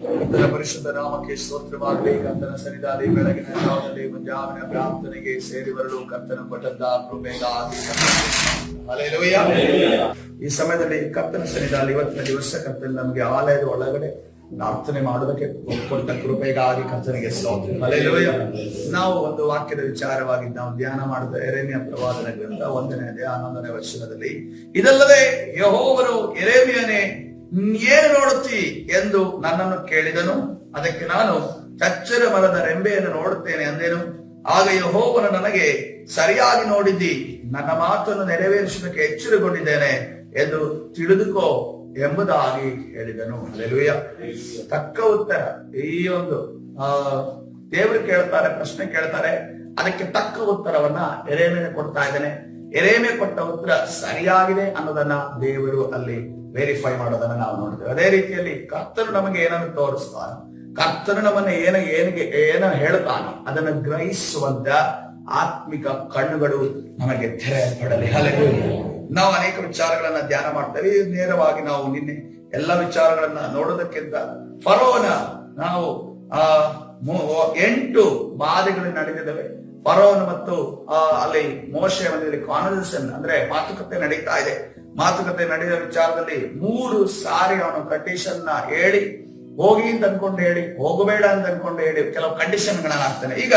ಕರ್ತನ ಪರಿಶುದ್ಧ ನಾಮಕ್ಕೆ ಸ್ತೋತ್ರವಾಗಲಿ. ಕರ್ತನ ಸನ್ನಿಧಾನದಲ್ಲಿ ಬೆಳಗಿನ ಜಾವದಲ್ಲಿ ಮುಂಜಾವಿನ ಪ್ರಾರ್ಥನೆಗೆ ಸೇರಿ ಬರಲು ಕರ್ತನ ಕೊಟ್ಟಂತ ಕೃಪೆಗಾಗಿ ಹಲ್ಲೆಲೂಯಾ. ಈ ಸಮಯದಲ್ಲಿ ಕರ್ತನ ಸನ್ನಿಧಾನದಲ್ಲಿ ಇವತ್ತಿನ ದಿವಸ ಕರ್ತನ ನಮಗೆ ಆಲಯದ ಒಳಗಡೆ ಪ್ರಾರ್ಥನೆ ಮಾಡೋದಕ್ಕೆ ಕೊಟ್ಟ ಕೃಪೆಗಾಗಿ ಕರ್ತನಿಗೆ ಸ್ತೋತ್ರ ಹಲ್ಲೆಲೂಯಾ. ನಾವು ಒಂದು ವಾಕ್ಯದ ವಿಚಾರವಾಗಿ ನಾವು ಧ್ಯಾನ ಮಾಡಿದ ಯೆರೆಮೀಯ ಪ್ರವಾದನ ಗ್ರಂಥ 1ನೇ ಅಧ್ಯಾಯ 11ನೇ ವಚನದಲ್ಲಿ, ಇದಲ್ಲದೆ ಯೆಹೋವನು ಯೆರೆಮೀಯನೇ ಏನು ನೋಡುತ್ತಿ ಎಂದು ನನ್ನನ್ನು ಕೇಳಿದನು. ಅದಕ್ಕೆ ನಾನು ಚಚ್ಚರ ಮರದ ರೆಂಬೆಯನ್ನು ನೋಡುತ್ತೇನೆ ಅಂದೇನು. ಆಗ ಯೆಹೋವನು ನನಗೆ, ಸರಿಯಾಗಿ ನೋಡಿದ್ದಿ, ನನ್ನ ಮಾತನ್ನು ನೆರವೇರಿಸುವುದಕ್ಕೆ ಎಚ್ಚರಗೊಂಡಿದ್ದೇನೆ ಎಂದು ತಿಳಿದುಕೋ ಎಂಬುದಾಗಿ ಹೇಳಿದನು. ಹಲ್ಲೆಲೂಯಾ. ತಕ್ಕ ಉತ್ತರ ಈ ಒಂದು ದೇವರು ಕೇಳ್ತಾರೆ, ಪ್ರಶ್ನೆ ಕೇಳ್ತಾರೆ, ಅದಕ್ಕೆ ತಕ್ಕ ಉತ್ತರವನ್ನ ಯೆರೆಮೀಯ ಕೊಡ್ತಾ ಇದ್ದಾನೆ. ಯೆರೆಮೀಯ ಕೊಟ್ಟ ಉತ್ತರ ಸರಿಯಾಗಿದೆ ಅನ್ನೋದನ್ನ ದೇವರು ಅಲ್ಲಿ ವೆರಿಫೈ ಮಾಡೋದನ್ನ ನಾವು ನೋಡ್ತೇವೆ. ಅದೇ ರೀತಿಯಲ್ಲಿ ಕರ್ತನು ನಮಗೆ ಏನನ್ನು ತೋರಿಸ್ತಾನೋ, ಕರ್ತನು ನಮ್ಮನ್ನ ಏನ ಹೇಳ್ತಾನೋ ಅದನ್ನು ಗ್ರಹಿಸುವಂತ ಆತ್ಮಿಕ ಕಣ್ಣುಗಳು ನಮಗೆ ತೆರೆಯಲ್ಪಡಲಿ. ಹಲ್ಲೆಲೂಯಾ. ನಾವು ಅನೇಕ ವಿಚಾರಗಳನ್ನ ಧ್ಯಾನ ಮಾಡ್ತೇವೆ. ನೇರವಾಗಿ ನಾವು ನಿನ್ನೆ ಎಲ್ಲ ವಿಚಾರಗಳನ್ನ ನೋಡೋದಕ್ಕಿಂತ ಫರೋನ ನಾವು 8 ಬಾಧೆಗಳು ನಡೆದಿದ್ದಾವೆ. ಫರೋನ್ ಮತ್ತು ಅಲ್ಲಿ ಮೋಶೆ ಮಧ್ಯದಲ್ಲಿ ಕಾನ್ವರ್ಸೇಷನ್ ಅಂದ್ರೆ ಮಾತುಕತೆ ನಡೀತಾ ಇದೆ. ಮಾತುಕತೆ ನಡೆದ ವಿಚಾರದಲ್ಲಿ 3 ಸಾರಿ ಅವನು ಕಂಡೀಷನ್ ನ ಹೇಳಿ, ಹೋಗಿ ಅಂತ ಅನ್ಕೊಂಡು ಹೇಳಿ, ಹೋಗಬೇಡ ಅಂತ ಅನ್ಕೊಂಡು ಹೇಳಿ ಕೆಲವು ಕಂಡೀಷನ್ ಗಳನ್ನ ಹಾಕ್ತಾನೆ. ಈಗ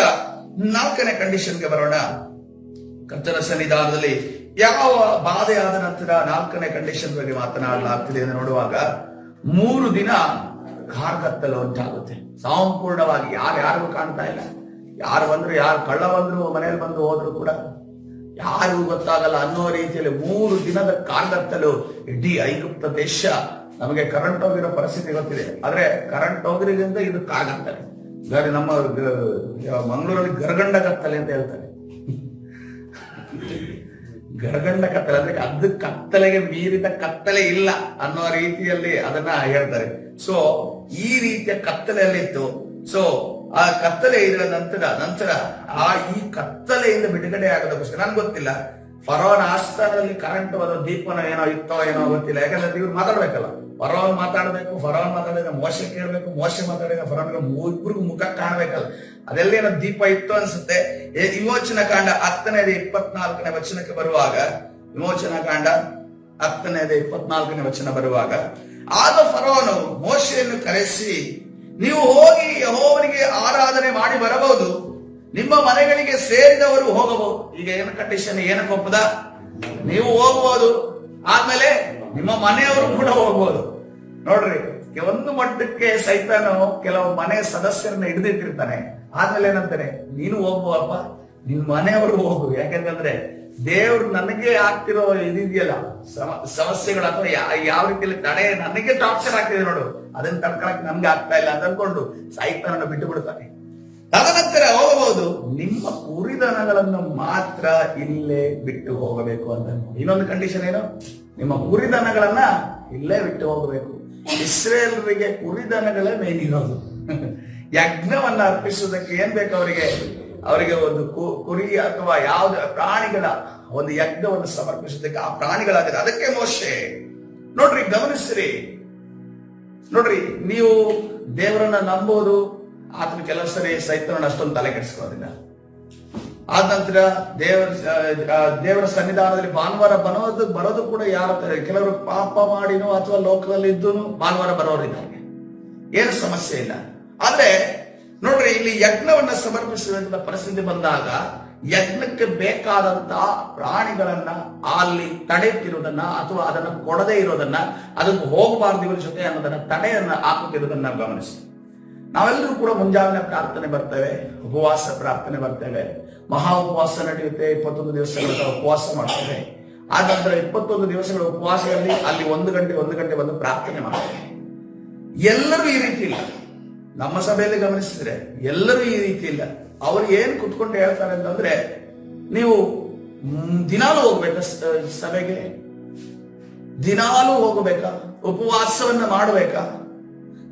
4ನೇ ಕಂಡೀಷನ್ಗೆ ಬರೋಣ. ಕರ್ತನ ಸನ್ನಿಧಾನದಲ್ಲಿ ಯಾವ ಬಾಧೆ ಆದ ನಂತರ 4ನೇ ಕಂಡೀಷನ್ ಬಗ್ಗೆ ಮಾತನಾಡಲಾಗ್ತಿದೆ ಎಂದು ನೋಡುವಾಗ 3 ದಿನ ಕಾರ್ಗತ್ತಲು ಉಂಟಾಗುತ್ತೆ. ಸಂಪೂರ್ಣವಾಗಿ ಯಾರಿಗೂ ಕಾಣ್ತಾ ಇಲ್ಲ. ಯಾರು ಬಂದ್ರು, ಯಾರು ಕಳ್ಳ ಬಂದ್ರು, ಮನೇಲಿ ಬಂದು ಹೋದ್ರು ಕೂಡ ಯಾರಿಗೂ ಗೊತ್ತಾಗಲ್ಲ ಅನ್ನೋ ರೀತಿಯಲ್ಲಿ 3 ದಿನದ ಕಾರ್ಗತ್ತಲು ಇಡೀ ಐಗುಪ್ತ ದೇಶ. ನಮಗೆ ಕರೆಂಟ್ ಹೋಗಿರೋ ಪರಿಸ್ಥಿತಿ ಗೊತ್ತಿದೆ, ಆದ್ರೆ ಕರೆಂಟ್ ಹೋಗಿರೋದ್ರಿಂದ ಇದು ಕಾರ್ಗತ್ತಲೆ. ನಮ್ಮ ಮಂಗಳೂರಲ್ಲಿ ಗರಗಂಡ ಕತ್ತಲೆ ಅಂತ ಹೇಳ್ತಾರೆ. ಗರಗಂಡ ಕತ್ತಲೆ ಅಂದ್ರೆ ಅದು ಕತ್ತಲೆಗೆ ಮೀರಿದ ಕತ್ತಲೆ ಇಲ್ಲ ಅನ್ನೋ ರೀತಿಯಲ್ಲಿ ಅದನ್ನ ಹೇಳ್ತಾರೆ. ಸೊ ಈ ರೀತಿಯ ಕತ್ತಲೆಯಲ್ಲಿತ್ತು. ಸೊ ಆ ಕತ್ತಲೆ ಇರುವ ನಂತರ ಈ ಕತ್ತಲೆಯಿಂದ ಬಿಡುಗಡೆ ಆಗೋದಕ್ಕೋಸ್ಕರ ನನ್ಗೆ ಗೊತ್ತಿಲ್ಲ, ಫರೋನ ಆಸ್ಥಾನದಲ್ಲಿ ಕರೆಂಟ್ ದೀಪನ ಏನೋ ಇತ್ತೋ ಏನೋ ಗೊತ್ತಿಲ್ಲ. ಯಾಕಂದ್ರೆ ಇವ್ರು ಮಾತಾಡ್ಬೇಕಲ್ಲ, ಫರೋನ್ ಮಾತಾಡ್ಬೇಕು, ಮೋಶೆ ಕೇಳ್ಬೇಕು, ಮೋಶೆ ಮಾತಾಡಿದ ಫರೋನ್ಗೆ ಇಬ್ಬರಿಗೂ ಮುಖ ಕಾಣ್ಬೇಕಲ್ಲ. ಅದೆಲ್ಲೇನೋ ದೀಪ ಇತ್ತು ಅನ್ಸುತ್ತೆ. ವಿಮೋಚನಾ ಕಾಂಡ 10ನೇ 24ನೇ ವಚನಕ್ಕೆ ಬರುವಾಗ, ವಿಮೋಚನಾ ಕಾಂಡ 10ನೇ 24ನೇ ವಚನ ಬರುವಾಗ, ಆಗ ಫರೋನು ಮೋಶೆಯನ್ನು ಕರೆಸಿ, ನೀವು ಹೋಗಿ ಯೆಹೋವನಿಗೆ ಆರಾಧನೆ ಮಾಡಿ ಬರಬಹುದು, ನಿಮ್ಮ ಮನೆಗಳಿಗೆ ಸೇರಿದವರು ಹೋಗಬಹುದು. ಈಗ ಏನು ಕಂಡೀಷನ್, ಏನಕ್ಕೆ ಒಪ್ಪದ? ನೀವು ಹೋಗಬಹುದು, ಆದ್ಮೇಲೆ ನಿಮ್ಮ ಮನೆಯವರು ಕೂಡ ಹೋಗ್ಬೋದು. ನೋಡ್ರಿ, ಒಂದು ಮಟ್ಟಕ್ಕೆ ಸೈತಾನು ಕೆಲವು ಮನೆ ಸದಸ್ಯರನ್ನ ಹಿಡಿದಿಟ್ಟಿರ್ತಾನೆ. ಆದ್ಮೇಲೆ ಏನಂತಾನೆ, ನೀನು ಹೋಗುವಪ್ಪ, ನಿನ್ ಮನೆಯವರು ಹೋಗು. ಯಾಕಂತಂದ್ರೆ ದೇವ್ರು ನನಗೆ ಆಗ್ತಿರೋ ಇದೆಯಲ್ಲ ಸಮಸ್ಯೆಗಳು ಅಥವಾ ಯಾವ ರೀತಿಯಲ್ಲಿ ತಡೆ ನನಗೆ ಟಾರ್ಚರ್ ಆಗ್ತಿದೆ ನೋಡು, ಅದನ್ನ ತಡ್ಕೊಳಕ್ ನನ್ಗೆ ಆಗ್ತಾ ಇಲ್ಲ ಅಂತ ಅನ್ಕೊಂಡು ಸೈತಾನನ್ನು ಬಿಟ್ಟು ಬಿಡ್ತಾನೆ. ತದನಂತರ ಹೋಗಬಹುದು, ನಿಮ್ಮ ಕುರಿದನಗಳನ್ನು ಮಾತ್ರ ಇಲ್ಲೇ ಬಿಟ್ಟು ಹೋಗಬೇಕು ಅಂತ. ಇನ್ನೊಂದು ಕಂಡೀಷನ್ ಏನು, ನಿಮ್ಮ ಕುರಿದನಗಳನ್ನ ಇಲ್ಲೇ ಬಿಟ್ಟು ಹೋಗಬೇಕು. ಇಸ್ರೇಲರಿಗೆ ಕುರಿದನಗಳೇ ಮೇನ್ ಇರೋದು. ಯಜ್ಞವನ್ನ ಅರ್ಪಿಸುವುದಕ್ಕೆ ಏನ್ ಬೇಕು ಅವರಿಗೆ ಒಂದು ಕುರಿ ಅಥವಾ ಯಾವ್ದು ಪ್ರಾಣಿಗಳ ಒಂದು ಯಜ್ಞವನ್ನು ಸಮರ್ಪಿಸೋದಕ್ಕೆ ಆ ಪ್ರಾಣಿಗಳಾಗಿದೆ. ಅದಕ್ಕೆ ಮೋಶೆ ನೋಡ್ರಿ, ಗಮನಿಸ್ರಿ, ನೋಡ್ರಿ, ನೀವು ದೇವರನ್ನ ನಂಬೋದು, ಆತನ ಕೆಲವು ಸರಿ ಸೈತಾನನ ಅಷ್ಟೊಂದು ತಲೆ ಕೆಡಿಸ್ಕೊಳ್ಳೋದಿಲ್ಲ. ಆದ ನಂತರ ದೇವರ ಸನ್ನಿಧಾನದಲ್ಲಿ ಭಾನುವಾರ ಬರೋದು ಕೂಡ ಯಾರ ಕೆಲವರು ಪಾಪ ಮಾಡಿನೋ ಅಥವಾ ಲೋಕದಲ್ಲಿ ಇದ್ದು ಭಾನುವಾರ ಬರೋರಿದ್ದಾರೆ, ಏನು ಸಮಸ್ಯೆ ಇಲ್ಲ. ಆದ್ರೆ ನೋಡ್ರಿ, ಇಲ್ಲಿ ಯಜ್ಞವನ್ನ ಸಮರ್ಪಿಸುವಂತ ಪರಿಸ್ಥಿತಿ ಬಂದಾಗ ಯಜ್ಞಕ್ಕೆ ಬೇಕಾದಂತಹ ಪ್ರಾಣಿಗಳನ್ನ ಅಲ್ಲಿ ತಡೆಯುತ್ತಿರುವುದನ್ನ ಅಥವಾ ಅದನ್ನ ಕೊಡದೇ ಇರೋದನ್ನ, ಅದಕ್ಕೆ ಹೋಗಬಾರ್ದು ಇವರ ಜೊತೆ ಅನ್ನೋದನ್ನ ತಡೆಯನ್ನ ಹಾಕುತ್ತಿರುವುದನ್ನ ನಾವು ಗಮನಿಸ್ತೀವಿ. ನಾವೆಲ್ಲರೂ ಕೂಡ ಮುಂಜಾನೆ ಪ್ರಾರ್ಥನೆ ಬರ್ತೇವೆ, ಉಪವಾಸ ಪ್ರಾರ್ಥನೆ ಬರ್ತೇವೆ, ಮಹಾ ಉಪವಾಸ ನಡೆಯುತ್ತೆ. 21 ದಿವಸಗಳ ಉಪವಾಸ ಮಾಡ್ತೇವೆ. ಆದ ನಂತರ 21 ದಿವಸಗಳ ಉಪವಾಸದಲ್ಲಿ ಅಲ್ಲಿ 1 ಗಂಟೆ ಬಂದು ಪ್ರಾರ್ಥನೆ ಮಾಡ್ತೇವೆ. ಎಲ್ಲರೂ ಈ ರೀತಿ ಇಲ್ಲ. ನಮ್ಮ ಸಭೆಯಲ್ಲಿ ಗಮನಿಸಿದ್ರೆ ಎಲ್ಲರೂ ಈ ರೀತಿ ಇಲ್ಲ. ಅವ್ರು ಏನ್ ಕುತ್ಕೊಂಡು ಹೇಳ್ತಾರೆ ಅಂತಂದ್ರೆ, ನೀವು ದಿನಾಲೂ ಹೋಗ್ಬೇಕಾ ಸಭೆಗೆ, ದಿನಾಲೂ ಹೋಗಬೇಕಾ, ಉಪವಾಸವನ್ನ ಮಾಡಬೇಕಾ,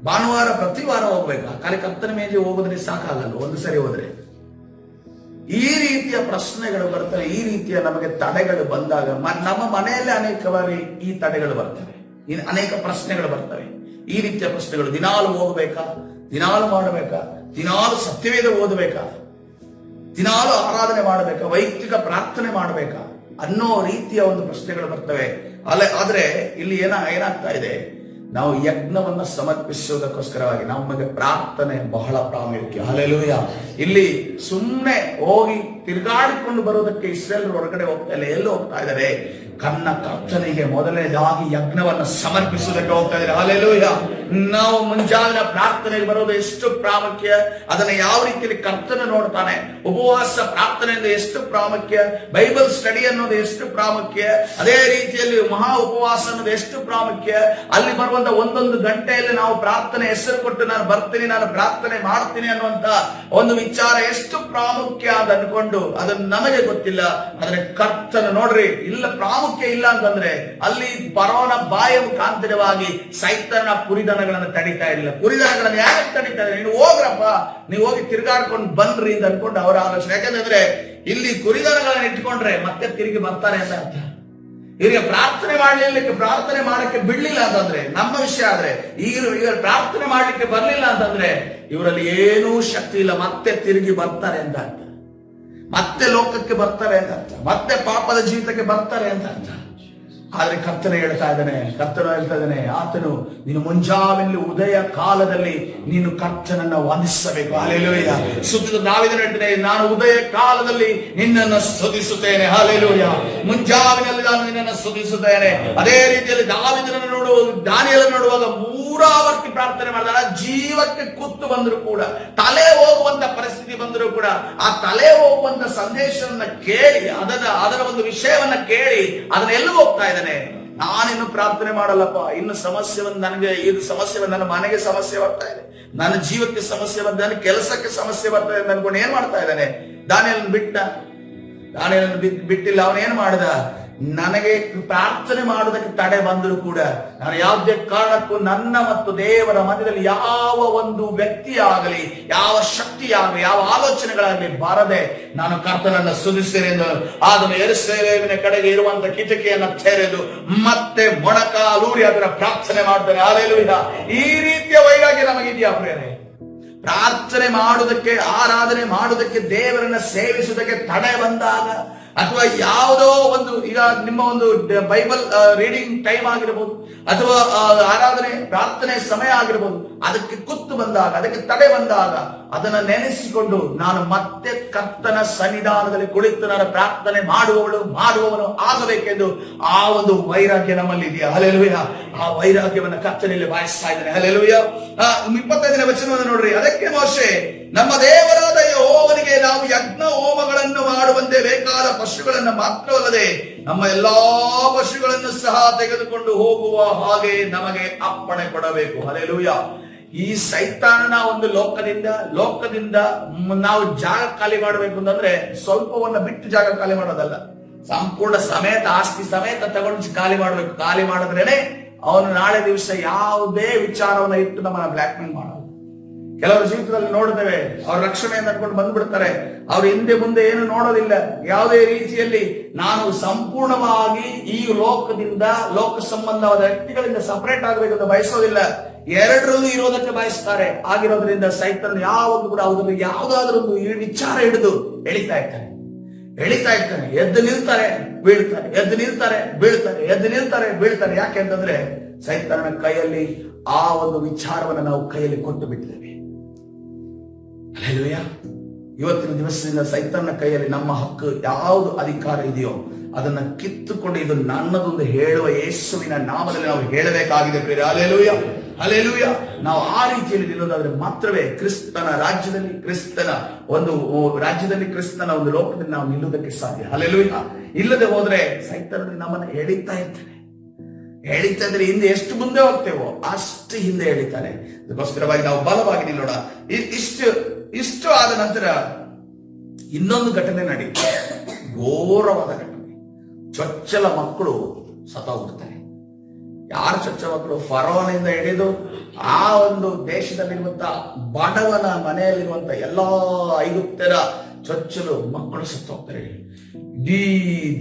ಭಾನುವಾರ ಪ್ರತಿ ವಾರ ಹೋಗ್ಬೇಕಾ, ಖಾಲಿ ಕರ್ತನ ಮೇಲೆ ಹೋಗೋದ್ರೆ ಸಾಕಾಗಲ್ಲ ಒಂದು ಸರಿ ಹೋದ್ರೆ. ಈ ರೀತಿಯ ಪ್ರಶ್ನೆಗಳು ಬರ್ತವೆ. ಈ ರೀತಿಯ ನಮಗೆ ತಡೆಗಳು ಬಂದಾಗ ನಮ್ಮ ಮನೆಯಲ್ಲೇ ಅನೇಕ ಬಾರಿ ಈ ತಡೆಗಳು ಬರ್ತವೆ, ಅನೇಕ ಪ್ರಶ್ನೆಗಳು ಬರ್ತವೆ. ಈ ರೀತಿಯ ಪ್ರಶ್ನೆಗಳು. ದಿನಾಲು ಹೋಗಬೇಕಾ, ದಿನಾಲು ಮಾಡಬೇಕಾ, ದಿನಾಲು ಸತ್ಯವೇದ ಓದಬೇಕಾ, ದಿನಾಲು ಆರಾಧನೆ ಮಾಡಬೇಕಾ, ವೈಯಕ್ತಿಕ ಪ್ರಾರ್ಥನೆ ಮಾಡಬೇಕಾ ಅನ್ನೋ ರೀತಿಯ ಒಂದು ಪ್ರಶ್ನೆಗಳು ಬರ್ತವೆ. ಆದ್ರೆ ಇಲ್ಲಿ ಏನಾಗ್ತಾ ಇದೆ, ನಾವು ಯಜ್ಞವನ್ನ ಸಮರ್ಪಿಸುವುದಕ್ಕೋಸ್ಕರವಾಗಿ ನಮಗೆ ಪ್ರಾರ್ಥನೆ ಬಹಳ ಪ್ರಾಮುಖ್ಯ. ಹಲ್ಲೆಲೂಯ. ಇಲ್ಲಿ ಸುಮ್ಮನೆ ಹೋಗಿ ತಿರುಗಾಡಿಕೊಂಡು ಬರೋದಕ್ಕೆ ಇಸ್ರೇಲ್ ಹೊರಗಡೆ ಹೋಗ್ತಾ ಇಲ್ಲ. ಎಲ್ಲಿ ಹೋಗ್ತಾ ಇದ್ದಾರೆ? ಕರ್ತನಿಗೆ ಮೊದಲನೇದಾಗಿ ಯಜ್ಞವನ್ನ ಸಮರ್ಪಿಸುವುದಕ್ಕೆ ಹೋಗ್ತಾ ಇದ್ದಾರೆ. ಹಲ್ಲೆಲೂಯ. ನಾವು ಮುಂಜಾವಿನ ಪ್ರಾರ್ಥನೆಗೆ ಬರೋದು ಎಷ್ಟು ಪ್ರಾಮುಖ್ಯ, ಅದನ್ನ ಯಾವ ರೀತಿಯಲ್ಲಿ ಕರ್ತನ ನೋಡ್ತಾನೆ. ಉಪವಾಸ ಪ್ರಾರ್ಥನೆಯಿಂದ ಎಷ್ಟು ಪ್ರಾಮುಖ್ಯ, ಬೈಬಲ್ ಸ್ಟಡಿ ಅನ್ನೋದು ಎಷ್ಟು ಪ್ರಾಮುಖ್ಯ, ಅದೇ ರೀತಿಯಲ್ಲಿ ಮಹಾ ಉಪವಾಸ ಅನ್ನೋದು ಎಷ್ಟು ಪ್ರಾಮುಖ್ಯ. ಅಲ್ಲಿ ಬರುವಂತ ಒಂದೊಂದು ಗಂಟೆಯಲ್ಲಿ ನಾವು ಪ್ರಾರ್ಥನೆ ಹೆಸರು ಕೊಟ್ಟು ನಾನು ಬರ್ತೀನಿ, ನಾನು ಪ್ರಾರ್ಥನೆ ಮಾಡ್ತೀನಿ ಅನ್ನುವಂತ ಒಂದು ವಿಚಾರ ಎಷ್ಟು ಪ್ರಾಮುಖ್ಯ ಅಂತ ಅನ್ಕೊಂಡು ಅದನ್ನು ನಮಗೆ ಗೊತ್ತಿಲ್ಲ. ಆದ್ರೆ ಕರ್ತನ ನೋಡ್ರಿ, ಇಲ್ಲ ಪ್ರಾಮುಖ್ಯ ಇಲ್ಲ ಅಂತಂದ್ರೆ ಅಲ್ಲಿ ಪರೋನ ಬಾಯ ಮುಖಾಂತರವಾಗಿ ಸೈತನ ಕುರಿದನಗಳನ್ನು ತಡಿತಾ ಇರಲಿಲ್ಲ. ಕುರಿದನಗಳನ್ನು ಯಾಕೆ ತಡಿತಾ ಇದ್ದಾರೆ? ನೀನು ಹೋಗ್ರಪ್ಪ, ನೀವು ಹೋಗಿ ತಿರುಗಾಡ್ಕೊಂಡು ಬನ್ರಿ ಅಂತ ಅನ್ಕೊಂಡು ಅವರ ಆಲೋಚನೆ. ಯಾಕಂದ್ರೆ ಇಲ್ಲಿ ಕುರಿದನಗಳನ್ನು ಇಟ್ಕೊಂಡ್ರೆ ಮತ್ತೆ ತಿರುಗಿ ಬರ್ತಾರೆ ಅಂತ ಅರ್ಥ. ಈಗ ಪ್ರಾರ್ಥನೆ ಪ್ರಾರ್ಥನೆ ಮಾಡಕ್ಕೆ ಬಿಡ್ಲಿಲ್ಲ ಅಂತಂದ್ರೆ ನಮ್ಮ ವಿಷಯ. ಆದ್ರೆ ಈಗ ಪ್ರಾರ್ಥನೆ ಮಾಡ್ಲಿಕ್ಕೆ ಬರ್ಲಿಲ್ಲ ಅಂತಂದ್ರೆ ಇವರಲ್ಲಿ ಏನೂ ಶಕ್ತಿ ಇಲ್ಲ, ಮತ್ತೆ ತಿರುಗಿ ಬರ್ತಾರೆ ಅಂತ ಅರ್ಥ. ಮತ್ತೆ ಲೋಕಕ್ಕೆ ಬರ್ತಾರೆ ಅಂತ ಅರ್ಥ, ಮತ್ತೆ ಪಾಪದ ಜೀವಿತಕ್ಕೆ ಬರ್ತಾರೆ ಅಂತ ಅರ್ಥ. ಆದ್ರೆ ಕರ್ತನು ಹೇಳ್ತಾ ಇದ್ದಾನೆ, ಆತನು ನೀನು ಮುಂಜಾವಿನಲ್ಲಿ ಉದಯ ಕಾಲದಲ್ಲಿ ನೀನು ಕರ್ತನನ್ನ ವಂದಿಸಬೇಕು. ಹಲ್ಲೆಲೂಯ. ಸ್ತುತಿಸಿದ ದಾವೀದನು ಹೇಳ್ತಾನೆ, ನಾನು ಉದಯ ಕಾಲದಲ್ಲಿ ನಿನ್ನನ್ನು ಸ್ತುತಿಸುತ್ತೇನೆ. ಹಲ್ಲೆಲೂಯ. ಮುಂಜಾವಿನಲ್ಲಿ ನಾನು ನಿನ್ನನ್ನು ಸ್ತುತಿಸುತ್ತೇನೆ. ಅದೇ ರೀತಿಯಲ್ಲಿ ದಾವೀದನನ್ನು ನೋಡುವಾಗ, ದಾನಿಯೇಲನನ್ನು ನೋಡುವಾಗ ಮೂರಾವರ್ತಿ ಪ್ರಾರ್ಥನೆ ಮಾಡಿದಾಗ ಜೀವಕ್ಕೆ ಕುತ್ತು ಬಂದರೂ ಕೂಡ, ತಲೆ ಹೋಗುವಂತ ಪರಿಸ್ಥಿತಿ ಬಂದರೂ ಕೂಡ ಆ ತಲೆ ಹೋಗುವಂತ ಸಂದೇಶವನ್ನ ಕೇಳಿ, ಅದರ ಒಂದು ವಿಷಯವನ್ನ ಕೇಳಿ ಅದನ್ನ ಎಲ್ಲಿ ಹೋಗ್ತಾ ಇದ್ದಾನೆ, ನಾನಿನ್ನು ಪ್ರಾರ್ಥನೆ ಮಾಡಲ್ಲಪ್ಪ, ಇನ್ನು ಸಮಸ್ಯೆ ನನಗೆ ಇದು ಸಮಸ್ಯೆ, ನನ್ನ ಮನೆಗೆ ಸಮಸ್ಯೆ ಬರ್ತಾ ಇದೆ, ನನ್ನ ಜೀವಕ್ಕೆ ಸಮಸ್ಯೆ ಬರ್ತಾ ಇದೆ, ನನ್ನ ಕೆಲಸಕ್ಕೆ ಸಮಸ್ಯೆ ಬರ್ತಾ ಇದೆ ಅನ್ಕೊಂಡು ಏನ್ ಮಾಡ್ತಾ ಇದ್ದಾನೆ? ದಾನಿಯೇಲನ ಬಿಟ್ಟಿಲ್ಲ. ಅವನು ಏನ್ ಮಾಡಿದ? ನನಗೆ ಪ್ರಾರ್ಥನೆ ಮಾಡುವುದಕ್ಕೆ ತಡೆ ಬಂದರೂ ಕೂಡ ನಾನು ಯಾವುದೇ ಕಾರಣಕ್ಕೂ ನನ್ನ ಮತ್ತು ದೇವರ ಮಧ್ಯದಲ್ಲಿ ಯಾವ ಒಂದು ವ್ಯಕ್ತಿ ಆಗಲಿ, ಯಾವ ಶಕ್ತಿ ಆಗಲಿ, ಯಾವ ಆಲೋಚನೆಗಳಾಗಲಿ ಬರದೆ ನಾನು ಕರ್ತನನ್ನ ಸ್ತುತಿಸ್ತೇನೆ ಎಂದು ಅದನ್ನು ಯೆರೂಸಲೇಮಿನ ಕಡೆಗೆ ಇರುವಂತ ಕಿಟಕಿಯನ್ನ ತೆರೆದು ಮತ್ತೆ ಮೊಣಕಾಲೂರಿ ಅದರ ಪ್ರಾರ್ಥನೆ ಮಾಡ್ತಾನೆ. ಹಲ್ಲೆಲೂಯಾ. ಈ ರೀತಿಯ ವೈರಾಗ್ಯ ನಮಗಿದೆಯಾ ಪ್ರಿಯರೇ? ಪ್ರಾರ್ಥನೆ ಮಾಡುವುದಕ್ಕೆ, ಆರಾಧನೆ ಮಾಡುವುದಕ್ಕೆ, ದೇವರನ್ನ ಸೇವಿಸುವುದಕ್ಕೆ ತಡೆ ಬಂದಾಗ, ಅಥವಾ ಯಾವುದೋ ಒಂದು, ಈಗ ನಿಮ್ಮ ಒಂದು ಬೈಬಲ್ ರೀಡಿಂಗ್ ಟೈಮ್ ಆಗಿರ್ಬೋದು, ಅಥವಾ ಆರಾಧನೆ ಪ್ರಾರ್ಥನೆ ಸಮಯ ಆಗಿರ್ಬೋದು, ಅದಕ್ಕೆ ಕುತ್ತು ಬಂದಾಗ, ಅದಕ್ಕೆ ತಡೆ ಬಂದಾಗ ಅದನ್ನ ನೆನೆಸಿಕೊಂಡು ನಾನು ಮತ್ತೆ ಕರ್ತನ ಸನ್ನಿಧಾನದಲ್ಲಿ ಕುಳಿತು ನಾನು ಪ್ರಾರ್ಥನೆ ಮಾಡುವವನು ಆಗಬೇಕೆಂದು ಆ ಒಂದು ವೈರಾಗ್ಯ ನಮ್ಮಲ್ಲಿ ಇದೆಯಾ? ಹಲ್ಲೆಲೂಯಾ. ಆ ವೈರಾಗ್ಯವನ್ನ ಕರ್ತನಲ್ಲಿ ಬಾಯಿಸ್ತಾ ಇದ್ದಾನೆ. ಹಲ್ಲೆಲೂಯಾ. 25ನೇ ವಚನವನ್ನು ನೋಡ್ರಿ. ಅದಕ್ಕೆ ಮೋಶೆ, ನಮ್ಮ ದೇವರಾದ ಯೆಹೋವನಿಗೆ ನಾವು ಯಜ್ಞ ಹೋಮಗಳನ್ನು ಮಾಡುವಂತೆ ಬೇಕಾದ ಪಶುಗಳನ್ನು ಮಾತ್ರವಲ್ಲದೆ ನಮ್ಮ ಎಲ್ಲಾ ಪಶುಗಳನ್ನು ಸಹ ತೆಗೆದುಕೊಂಡು ಹೋಗುವ ಹಾಗೆ ನಮಗೆ ಅಪ್ಪಣೆ ಕೊಡಬೇಕು. ಹಲ್ಲೆಲೂಯಾ. ಈ ಸೈತಾನನ ಒಂದು ಲೋಕದಿಂದ ನಾವು ಜಾಗ ಖಾಲಿ ಮಾಡಬೇಕು ಅಂತಂದ್ರೆ ಸ್ವಲ್ಪವನ್ನ ಬಿಟ್ಟು ಜಾಗ ಖಾಲಿ ಮಾಡೋದಲ್ಲ, ಸಂಪೂರ್ಣ ಸಮೇತ, ಆಸ್ತಿ ಸಮೇತ ತಗೊಂಡು ಖಾಲಿ ಮಾಡ್ಬೇಕು. ಖಾಲಿ ಮಾಡಿದ್ರೇನೆ ಅವನು ನಾಳೆ ದಿವಸ ಯಾವುದೇ ವಿಚಾರವನ್ನ ಇಟ್ಟು ನಮ್ಮನ್ನ ಬ್ಲಾಕ್ ಮೇಲ್ ಮಾಡೋದು. ಕೆಲವರ ಜೀವಿತದಲ್ಲಿ ನೋಡ್ತೇವೆ, ಅವ್ರ ರಕ್ಷಣೆಯನ್ನು ನಡ್ಕೊಂಡು ಬಂದ್ಬಿಡ್ತಾರೆ, ಅವ್ರ ಹಿಂದೆ ಮುಂದೆ ಏನು ನೋಡೋದಿಲ್ಲ. ಯಾವುದೇ ರೀತಿಯಲ್ಲಿ ನಾನು ಸಂಪೂರ್ಣವಾಗಿ ಈ ಲೋಕ ಸಂಬಂಧವಾದ ವ್ಯಕ್ತಿಗಳಿಂದ ಸಪರೇಟ್ ಆಗ್ಬೇಕಂತ ಬಯಸೋದಿಲ್ಲ, ಎರಡರಲ್ಲೂ ಇರೋದಕ್ಕೆ ಬಯಸ್ತಾರೆ. ಆಗಿರೋದ್ರಿಂದ ಸೈತನ್ ಯಾವುದು ಕೂಡ ಯಾವುದಾದ್ರೂ ಒಂದು ವಿಚಾರ ಹಿಡಿದು ಎಳಿತಾ ಇರ್ತಾನೆ. ಎದ್ದು ನಿಲ್ತಾರೆ, ಬೀಳ್ತಾರೆ, ಎದ್ದು ನಿಲ್ತಾರೆ, ಬೀಳ್ತಾರೆ, ಎದ್ದು ನಿಲ್ತಾರೆ, ಬೀಳ್ತಾರೆ. ಯಾಕೆ ಅಂತಂದ್ರೆ ಸೈತನ ಕೈಯಲ್ಲಿ ಆ ಒಂದು ವಿಚಾರವನ್ನು ನಾವು ಕೈಯಲ್ಲಿ ಕೊಟ್ಟು ಬಿಟ್ಟಿದ್ದೇವೆ. ಹಲ್ಲೆಲೂಯಾ. ಇವತ್ತಿನ ದಿವಸದಿಂದ ಸೈತನ್ನ ಕೈಯಲ್ಲಿ ನಮ್ಮ ಹಕ್ಕು ಯಾವುದು ಅಧಿಕಾರ ಇದೆಯೋ ಅದನ್ನ ಕಿತ್ತುಕೊಂಡು ಇದು ನನ್ನದೊಂದು ಹೇಳುವ ಯೇಸುವಿನ ನಾಮದಲ್ಲಿ ನಾವು ಹೇಳಬೇಕಾಗಿದೆ ಪ್ರಿಯರೇ. ಹಲ್ಲೆಲೂಯಾ. ಹಲ್ಲೆಲೂಯಾ. ನಾವು ಆ ರೀತಿಯಲ್ಲಿ ನಿಲ್ಲೋದಾದ್ರೆ ಮಾತ್ರವೇ ಕ್ರಿಸ್ತನ ರಾಜ್ಯದಲ್ಲಿ, ಕ್ರಿಸ್ತನ ಒಂದು ಲೋಕದಲ್ಲಿ ನಾವು ನಿಲ್ಲುವುದಕ್ಕೆ ಸಾಧ್ಯ. ಹಲ್ಲೆಲೂಯಾ. ಇಲ್ಲದೆ ಹೋದ್ರೆ ಸೈತನ ನಮ್ಮನ್ನು ಎಳಿತಾ ಇದ್ರೆ ಹಿಂದೆ ಎಷ್ಟು ಮುಂದೆ ಹೋಗ್ತೇವೋ ಅಷ್ಟು ಹಿಂದೆ ಎಳಿತಾನೆ. ಅದಕ್ಕೋಸ್ಕರವಾಗಿ ನಾವು ಬಲವಾಗಿ ನಿಲ್ಲೋಣ. ಇಷ್ಟು ಆದ ನಂತರ ಇನ್ನೊಂದು ಘಟನೆ ನಡೀತು, ಘೋರವಾದ ಘಟನೆ. ಚೊಚ್ಚಲ ಮಕ್ಕಳು ಸತ್ತೋಗ್ಬಿಡ್ತಾರೆ. ಯಾರು ಚೊಚ್ಚಲ ಮಕ್ಕಳು? ಫರೋನಿಂದ ಹಿಡಿದು ಆ ಒಂದು ದೇಶದಲ್ಲಿರುವಂತ ಬಡವನ ಮನೆಯಲ್ಲಿರುವಂತ ಎಲ್ಲಾ ಐಗುಪ್ತರ ಚೊಚ್ಚಲು ಮಕ್ಕಳು ಸತ್ತೋಗ್ತಾರೆ. ಇಡೀ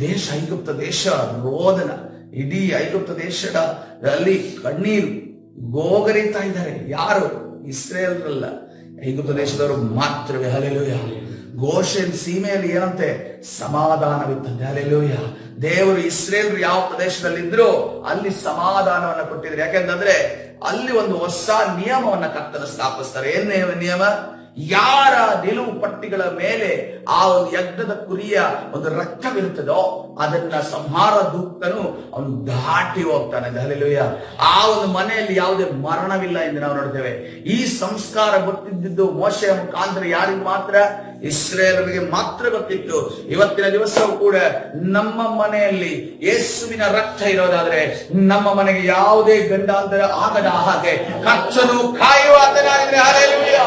ದೇಶ, ಐಗುಪ್ತ ದೇಶ ರೋದನ, ಇಡೀ ಐಗುಪ್ತ ದೇಶದಲ್ಲಿ ಕಣ್ಣೀರು, ಗೋಗರಿತಾ ಇದ್ದಾರೆ. ಯಾರು? ಇಸ್ರೇಲ್ರಲ್ಲ, ಐಗುಪ್ತ ದೇಶದವರು ಮಾತ್ರವೇ. ಹಲ್ಲೆಲೂಯಾ. ಗೋಷೆನ್ ಸೀಮೆಯಲ್ಲಿ ಏನಂತೆ? ಸಮಾಧಾನವಿತ್ತಂತೆ. ಹಲ್ಲೆಲೂಯಾ. ದೇವರು ಇಸ್ರೇಲ್ರು ಯಾವ ಪ್ರದೇಶದಲ್ಲಿದ್ರು ಅಲ್ಲಿ ಸಮಾಧಾನವನ್ನ ಕೊಟ್ಟಿದ್ರು. ಯಾಕೆಂತಂದ್ರೆ ಅಲ್ಲಿ ಒಂದು ಹೊಸ ನಿಯಮವನ್ನ ಕರ್ತನ ಸ್ಥಾಪಿಸ್ತಾರೆ. ಏನ್ ನಿಯಮ? ಯಾರ ನಿಲುವು ಪಟ್ಟಿಗಳ ಮೇಲೆ ಆ ಒಂದು ಯಜ್ಞದ ಕುರಿಯ ಒಂದು ರಕ್ತವಿರುತ್ತದೋ ಅದನ್ನ ಸಂಹಾರ ದೂತನು ಅವನು ದಾಟಿ ಹೋಗ್ತಾನೆ. ಹಲ್ಲೆಲೂಯಾ. ಆ ಒಂದು ಮನೆಯಲ್ಲಿ ಯಾವುದೇ ಮರಣವಿಲ್ಲ ಎಂದು ನಾವು ನೋಡ್ತೇವೆ. ಈ ಸಂಸ್ಕಾರ ಗೊತ್ತಿದ್ದು ಮೋಶೆಯ ಮುಖಾಂತರ ಯಾರಿಗೆ ಮಾತ್ರ? ಇಸ್ರೇಲರಿಗೆ ಮಾತ್ರ ಗೊತ್ತಿತ್ತು. ಇವತ್ತಿನ ದಿವಸವೂ ಕೂಡ ನಮ್ಮ ಮನೆಯಲ್ಲಿ ಯೇಸುವಿನ ರಕ್ತ ಇರೋದಾದ್ರೆ ನಮ್ಮ ಮನೆಗೆ ಯಾವುದೇ ಗಂಡಾಂತರ ಆಗದ ಹಾಗೆ ಕರ್ತನು ಕಾಯುವಾತನಾಗಿದ್ರೆ, ಹಲ್ಲೆಲೂಯಾ,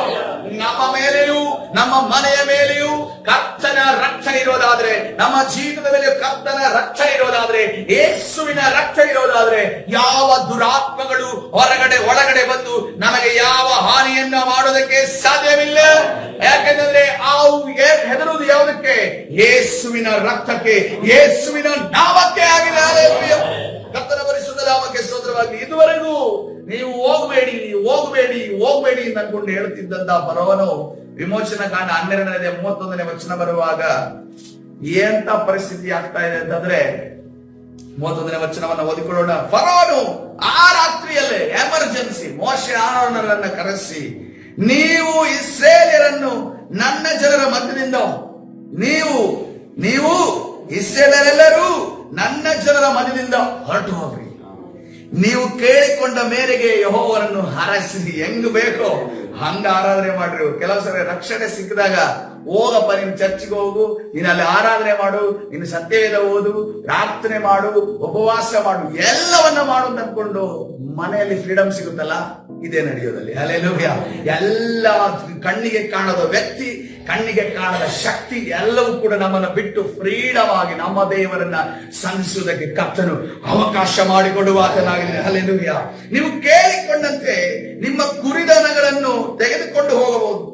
ನಮ್ಮ ಮೇಲೆಯೂ ನಮ್ಮ ಮನೆಯ ಮೇಲೆಯೂ ಕರ್ತನ ರಕ್ಷಣೆ ಇರೋದಾದ್ರೆ, ನಮ್ಮ ಜೀವನದ ಮೇಲೆ ಕರ್ತನ ರಕ್ಷಣೆ ಇರೋದಾದ್ರೆ, ಯೇಸುವಿನ ರಕ್ಷಣೆ ಇರೋದಾದ್ರೆ ಯಾವ ದುರಾತ್ಮಗಳು ಹೊರಗಡೆ ಒಳಗಡೆ ಬಂದು ನಮಗೆ ಯಾವ ಹಾನಿಯನ್ನ ಮಾಡೋದಕ್ಕೆ ಸಾಧ್ಯವಿಲ್ಲ. ಯಾಕೆಂದ್ರೆ ಹೆದರುವುದು ಯಾವುದಕ್ಕೆ? ಯೇಸುವಿನ ರಕ್ತಕ್ಕೆ, ಯೇಸುವಿನ ನಾಮಕ್ಕೆ ಆಗಿದೆ. ಕರ್ತನ ಪರಿಶುದ್ಧ ನಾಮಕ್ಕೆ ಸ್ತೋತ್ರವಾಗಲಿ. ಇದುವರೆಗೂ ನೀವು ಹೋಗಬೇಡಿ ಹೋಗಬೇಡಿ ಹೋಗಬೇಡಿ ಅಂದ್ಕೊಂಡು ಹೇಳ್ತಿದ್ದಂತ ಫರೋಹನು ವಿಮೋಚನಾ ಕಾಂಡ 12ನೇ 31ನೇ ವಚನ ಬರುವಾಗ ಎಂತ ಪರಿಸ್ಥಿತಿ ಆಗ್ತಾ ಇದೆ ಅಂತಂದ್ರೆ 31ನೇ ವಚನವನ್ನ ಓದಿಕೊಳ್ಳೋಣ. ಫರೋಹನು ಆ ರಾತ್ರಿಯಲ್ಲೇ ಎಮರ್ಜೆನ್ಸಿ ಮೋಶೆ ಆರೋನರನ್ನ ಕರೆಸಿ, ನೀವು ಇಸ್ರೇಲ್ಯರನ್ನು ನನ್ನ ಜನರ ಮಧ್ಯದಿಂದ ನೀವು ಇಸ್ರೇಲರೆಲ್ಲರೂ ನನ್ನ ಜನರ ಮಧ್ಯದಿಂದ ಹೊರಟು ಹೋಗ್ರಿ. ನೀವು ಕೇಳಿಕೊಂಡ ಮೇರೆಗೆ ಯೆಹೋವನನ್ನು ಆರಾಧಿಸಿ, ಹೆಂಗ್ ಬೇಕೋ ಹಂಗ ಆರಾಧನೆ ಮಾಡ್ರಿ. ಕೆಲವು ಸಲ ರಕ್ಷಣೆ ಸಿಕ್ಕಿದಾಗ ಹೋಗಪ್ಪ, ನೀನ್ ಚರ್ಚ್ಗೆ ಹೋಗು, ನೀನ್ ಅಲ್ಲಿ ಆರಾಧನೆ ಮಾಡು, ನೀನು ಸತ್ಯವೇದ ಓದು, ಪ್ರಾರ್ಥನೆ ಮಾಡು, ಉಪವಾಸ ಮಾಡು, ಎಲ್ಲವನ್ನ ಮಾಡು ಅಂತ ಅನ್ಕೊಂಡು ಮನೆಯಲ್ಲಿ ಫ್ರೀಡಮ್ ಸಿಗುತ್ತಲ್ಲ, ಇದೇ ನಡೆಯೋದಲ್ಲಿ. ಹಲ್ಲೆಲೂಯಾ. ಎಲ್ಲ ಕಣ್ಣಿಗೆ ಕಾಣದ ವ್ಯಕ್ತಿ, ಕಣ್ಣಿಗೆ ಕಾಣದ ಶಕ್ತಿ ಎಲ್ಲವೂ ಕೂಡ ನಮ್ಮನ್ನು ಬಿಟ್ಟು ಫ್ರೀಡಮ್ ಆಗಿ ನಮ್ಮ ದೇವರನ್ನ ಸಂಧಿಸುವುದಕ್ಕೆ ಕರ್ತನು ಅವಕಾಶ ಮಾಡಿಕೊಡುವ ಆತನಾಗಿದೆ. ಹಲ್ಲೆಲೂಯಾ. ನೀವು ಕೇಳಿಕೊಂಡಂತೆ ನಿಮ್ಮ ಕುರಿದನಗಳನ್ನು ತೆಗೆದುಕೊಂಡು ಹೋಗಬಹುದು.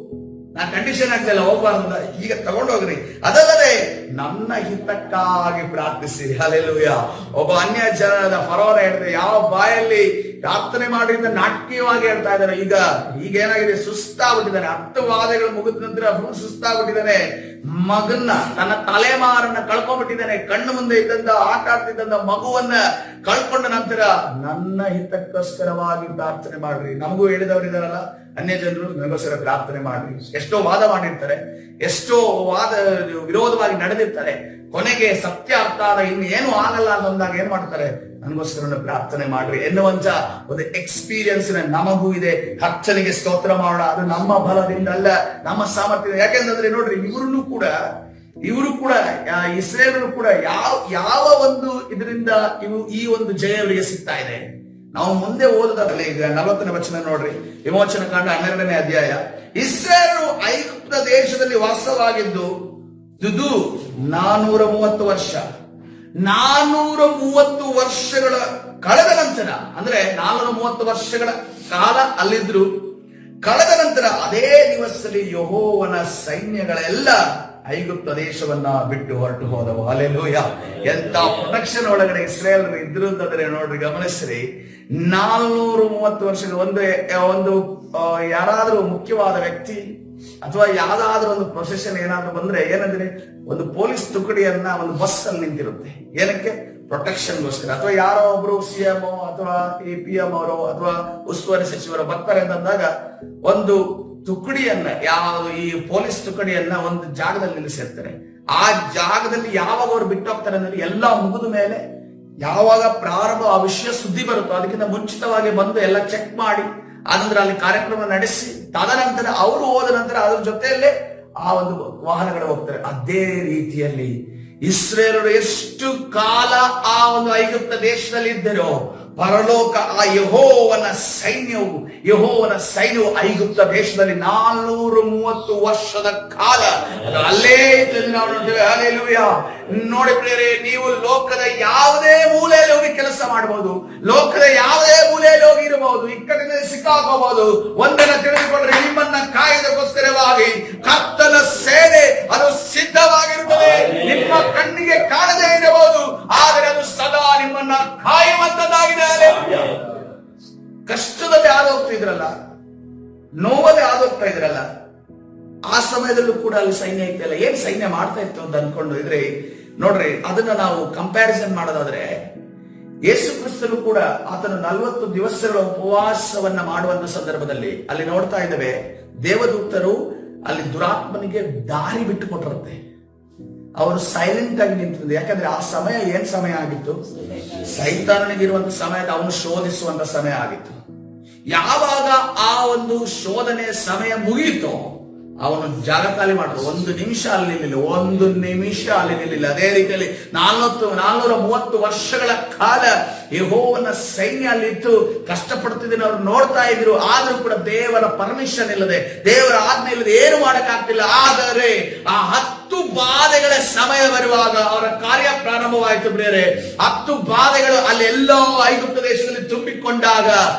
ನಾ ಕಂಡೀಷನ್ ಆಗ್ತಿಲ್ಲ, ಹೋಗ್ಬಾರ್ದು, ಈಗ ತಗೊಂಡೋಗ್ರಿ. ಅದಲ್ಲದೆ ನನ್ನ ಹಿತಕ್ಕಾಗಿ ಪ್ರಾರ್ಥಿಸಿ. ಹಲ್ಲೆಲೂಯಾ. ಒಬ್ಬ ಅನ್ಯ ಜನದ ಫರೋಹ ಹೇಳ್ತಾರೆ, ಯಾವ ಬಾಯಲ್ಲಿ ಪ್ರಾರ್ಥನೆ ಮಾಡಿದ ನಾಟಕೀಯವಾಗಿ ಹೇಳ್ತಾ ಇದ್ದಾರೆ. ಈಗ ಏನಾಗಿದೆ? ಸುಸ್ತಾಗ್ಬಿಟ್ಟಿದ್ದಾನೆ. 10 ವಾದಗಳು ಮುಗಿದ ನಂತರ ಫುಲ್ ಸುಸ್ತಾಗ್ಬಿಟ್ಟಿದ್ದಾನೆ. ಮಗನ್ನ, ತನ್ನ ತಲೆಮಾರನ್ನ ಕಳ್ಕೊಂಡ್ಬಿಟ್ಟಿದ್ದಾನೆ. ಕಣ್ಣು ಮುಂದೆ ಇದ್ದಂತ ಆಟ ಆಡ್ತಿದ್ದಂತ ಮಗುವನ್ನ ಕಳ್ಕೊಂಡ ನಂತರ ನನ್ನ ಹಿತಕ್ಕೋಸ್ಕರವಾಗಿ ಪ್ರಾರ್ಥನೆ ಮಾಡ್ರಿ. ನಮಗೂ ಹೇಳಿದವರಿದಾರಲ್ಲ ಅನ್ಯ ಜನರು, ನನಗೋಸ್ಕರ ಪ್ರಾರ್ಥನೆ ಮಾಡ್ರಿ. ಎಷ್ಟೋ ವಾದ ಮಾಡಿರ್ತಾರೆ, ಎಷ್ಟೋ ವಾದ ವಿರೋಧವಾಗಿ ನಡೆದಿರ್ತಾರೆ. ಕೊನೆಗೆ ಸತ್ಯ ಅರ್ಥ ಆದ ಇನ್ನು ಏನು ಆಗಲ್ಲ ಅನ್ನೋದಾಗ ಏನ್ ಮಾಡ್ತಾರೆ? ನನಗೋಸ್ಕರ ಪ್ರಾರ್ಥನೆ ಮಾಡ್ರಿ ಎನ್ನುವಂತ ಒಂದು ಎಕ್ಸ್ಪೀರಿಯನ್ಸ್ ನಮಗೂ ಇದೆ. ಕರ್ತನಿಗೆ ಸ್ತೋತ್ರ ಮಾಡೋಣ. ಅದು ನಮ್ಮ ಬಲದಿಂದ ಅಲ್ಲ, ನಮ್ಮ ಸಾಮರ್ಥ್ಯ. ಯಾಕೆಂದ್ರೆ ನೋಡ್ರಿ, ಇವರು ಕೂಡ ಇಸ್ರೇಲರು ಕೂಡ ಯಾವ ಒಂದು ಇದರಿಂದ ಈ ಒಂದು ಜಯ ಅವರಿಗೆ ಸಿಗ್ತಾ ಇದೆ. ನಾವು ಮುಂದೆ ಓದೋದಾಗಲಿ, ಈಗ 40ನೇ ವಚನ ನೋಡ್ರಿ, ವಿಮೋಚನಾ ಕಾಂಡ 12ನೇ ಅಧ್ಯಾಯ. ಇಸ್ರೇಲರು ಐಗುಪ್ತ ದೇಶದಲ್ಲಿ ವಾಸವಾಗಿದ್ದು 430 ವರ್ಷ. 430 ವರ್ಷಗಳ ಕಳೆದ ನಂತರ, ಅಂದ್ರೆ 430 ವರ್ಷಗಳ ಕಾಲ ಅಲ್ಲಿದ್ರು. ಕಳೆದ ನಂತರ ಅದೇ ದಿವಸದಲ್ಲಿ ಯೆಹೋವನ ಸೈನ್ಯಗಳೆಲ್ಲ ಐಗುಪ್ತ ದೇಶವನ್ನ ಬಿಟ್ಟು ಹೊರಟು ಹೋದವು. ಹಲ್ಲೆಲೂಯಾ. ಎಂತ ಪ್ರೊಟೆಕ್ಷನ್ ಒಳಗಡೆ ಇಸ್ರೇಲರು ಇದ್ರು ಅಂತಂದ್ರೆ ನೋಡ್ರಿ, ಗಮನಿಸ್ರಿ. 430 ವರ್ಷಗಳ ಒಂದು ಯಾರಾದ್ರೂ ಮುಖ್ಯವಾದ ವ್ಯಕ್ತಿ ಅಥವಾ ಯಾವ್ದಾದ್ರೂ ಒಂದು ಪ್ರೊಸೆಷನ್ ಏನಾದ್ರೂ ಬಂದ್ರೆ ಏನಂದ್ರೆ, ಒಂದು ಪೊಲೀಸ್ ತುಕಡಿಯನ್ನ ಒಂದು ಬಸ್ ಅಲ್ಲಿ ನಿಂತಿರುತ್ತೆ. ಏನಕ್ಕೆ? ಪ್ರೊಟೆಕ್ಷನ್ಗೋಸ್ಕರ. ಅಥವಾ ಯಾರೋ ಒಬ್ರು CM ಅಥವಾ PM ಅವರು ಅಥವಾ ಉಸ್ತುವಾರಿ ಸಚಿವರು ಬರ್ತಾರೆ ಅಂತಂದಾಗ ಒಂದು ತುಕಡಿಯನ್ನ, ಯಾವುದು ಈ ಪೊಲೀಸ್ ತುಕಡಿಯನ್ನ ಒಂದು ಜಾಗದಲ್ಲಿ ನಿಲ್ಲಿಸಿರ್ತಾರೆ. ಆ ಜಾಗದಲ್ಲಿ ಯಾವಾಗ ಅವ್ರು ಬಿಟ್ಟು ಹೋಗ್ತಾರೆ ಅಂದ್ರೆ ಎಲ್ಲ ಮುಗಿದ ಮೇಲೆ, ಯಾವಾಗ ಪ್ರಾರಂಭ ಆ ವಿಷಯ ಸುದ್ದಿ ಬರುತ್ತೋ ಅದಕ್ಕಿಂತ ಮುಂಚಿತವಾಗಿ ಬಂದು ಎಲ್ಲ ಚೆಕ್ ಮಾಡಿ ಆನಂತರ ಅಲ್ಲಿ ಕಾರ್ಯಕ್ರಮ ನಡೆಸಿ, ತದನಂತರ ಅವರು ಹೋದ ನಂತರ ಅದ್ರ ಜೊತೆಯಲ್ಲೇ ಆ ಒಂದು ವಾಹನಗಳು ಹೋಗ್ತಾರೆ. ಅದೇ ರೀತಿಯಲ್ಲಿ ಇಸ್ರೇಲರು ಎಷ್ಟು ಕಾಲ ಆ ಒಂದು ಐಗುಪ್ತ ದೇಶದಲ್ಲಿ ಇದ್ದರೋ, ಪರಲೋಕ ಆ ಯೆಹೋವನ ಸೈನ್ಯವು ಐಗುಪ್ತ ದೇಶದಲ್ಲಿ 430 ವರ್ಷದ ಕಾಲ ಅಲ್ಲೇ ನಾವು ನೋಡ್ತೇವೆ. ಹಲ್ಲೆಲೂಯಾ. ನೋಡಿ ಪ್ರಿಯರೇ, ನೀವು ಲೋಕದ ಯಾವುದೇ ಮೂಲೆಯಲ್ಲಿ ಹೋಗಿ ಕೆಲಸ ಮಾಡಬಹುದು, ಲೋಕದ ಯಾವುದೇ ಮೂಲೆಯಲ್ಲಿ ಹೋಗಿ ಇರಬಹುದು, ಇಕ್ಕಟ್ಟಿನಲ್ಲಿ ಸಿಕ್ಕಾಕೋಬಹುದು. ಒಂದನ್ನ ತಿಳಿದುಕೊಂಡ್ರೆ, ನಿಮ್ಮನ್ನ ಕಾಯ್ದಕ್ಕೋಸ್ಕರವಾಗಿ ಕರ್ತನ ಸೇನೆ ಅದು ಸಿದ್ಧವಾಗಿರುತ್ತದೆ. ನಿಮ್ಮ ಕಣ್ಣಿಗೆ ಕಾಣದೇ ಇರಬಹುದು, ಆದರೆ ಅದು ಸದಾ ನಿಮ್ಮನ್ನ ಕಾಯುವಂತದ್ದಾಗಿದೆ. ಕಷ್ಟದಲ್ಲಿ ಹೋಗ್ತಿದ್ರಲ್ಲ, ನೋವಲ್ಲಿ ಹೋಗ್ತಾ ಇದ್ರಲ್ಲ, ಆ ಸಮಯದಲ್ಲೂ ಕೂಡ ಅಲ್ಲಿ ಸೈನ್ಯ ಇತ್ತಲ್ಲ. ಏನ್ ಸೈನ್ಯ ಮಾಡ್ತಾ ಇತ್ತು ಅಂತ ಅನ್ಕೊಂಡು ಇದ್ರೆ ನೋಡ್ರಿ, ಅದನ್ನ ನಾವು ಕಂಪ್ಯಾರಿಸನ್ ಮಾಡೋದಾದ್ರೆ ಯೇಸು ಕ್ರಿಸ್ತನು ಕೂಡ ಆತನು 40 ದಿವಸಗಳ ಉಪವಾಸವನ್ನ ಮಾಡುವಂತ ಸಂದರ್ಭದಲ್ಲಿ ಅಲ್ಲಿ ನೋಡ್ತಾ ಇದ್ದೇವೆ, ದೇವದೂತರು ಅಲ್ಲಿ ದುರಾತ್ಮನಿಗೆ ದಾರಿ ಬಿಟ್ಟು ಕೊಟ್ಟಿರುತ್ತೆ. ಅವರು ಸೈಲೆಂಟ್ ಆಗಿ ನಿಂತಿದ್ದು. ಯಾಕಂದ್ರೆ ಆ ಸಮಯ ಏನ್ ಸಮಯ ಆಗಿತ್ತು? ಸೈತಾನನಿಗಿರುವಂತ ಸಮಯದ ಅವನು ಶೋಧಿಸುವಂತ ಸಮಯ ಆಗಿತ್ತು. ಯಾವಾಗ ಆ ಒಂದು ಶೋಧನೆ ಸಮಯ ಮುಗಿಯಿತೋ ಅವನು ಜಾಗ ಖಾಲಿ ಮಾಡಿದ್ರು. 1 ನಿಮಿಷ ಅಲ್ಲಿ ನಿಲ್ಲಿಲ್ಲ. ಅದೇ ರೀತಿಯಲ್ಲಿ 430 ವರ್ಷಗಳ ಕಾಲ ಯೆಹೋವನ ಸೈನ್ಯ ಅಲ್ಲಿತ್ತು, ಕಷ್ಟಪಡ್ತಿದ್ದೀನಿ ಅವ್ರು ನೋಡ್ತಾ ಇದ್ರು. ಆದ್ರೂ ಕೂಡ ದೇವರ ಪರ್ಮಿಷನ್ ಇಲ್ಲದೆ, ದೇವರ ಆಜ್ಞೆ ಇಲ್ಲದೆ ಏನು ಮಾಡಕ್ಕಾಗ್ತಿಲ್ಲ. ಆದರೆ ಆ 10 ಬಾಧೆಗಳ ಸಮಯ ಬರುವಾಗ ಅವರ ಕಾರ್ಯ ಪ್ರಾರಂಭವಾಯಿತು. ಬೇರೆ 10 ಬಾಧೆಗಳು ಅಲ್ಲಿ ಎಲ್ಲೋ ಐಗುಪ್ತ ದೇಶದಲ್ಲಿ ತುಂಬಿಕೊಂಡಾಗ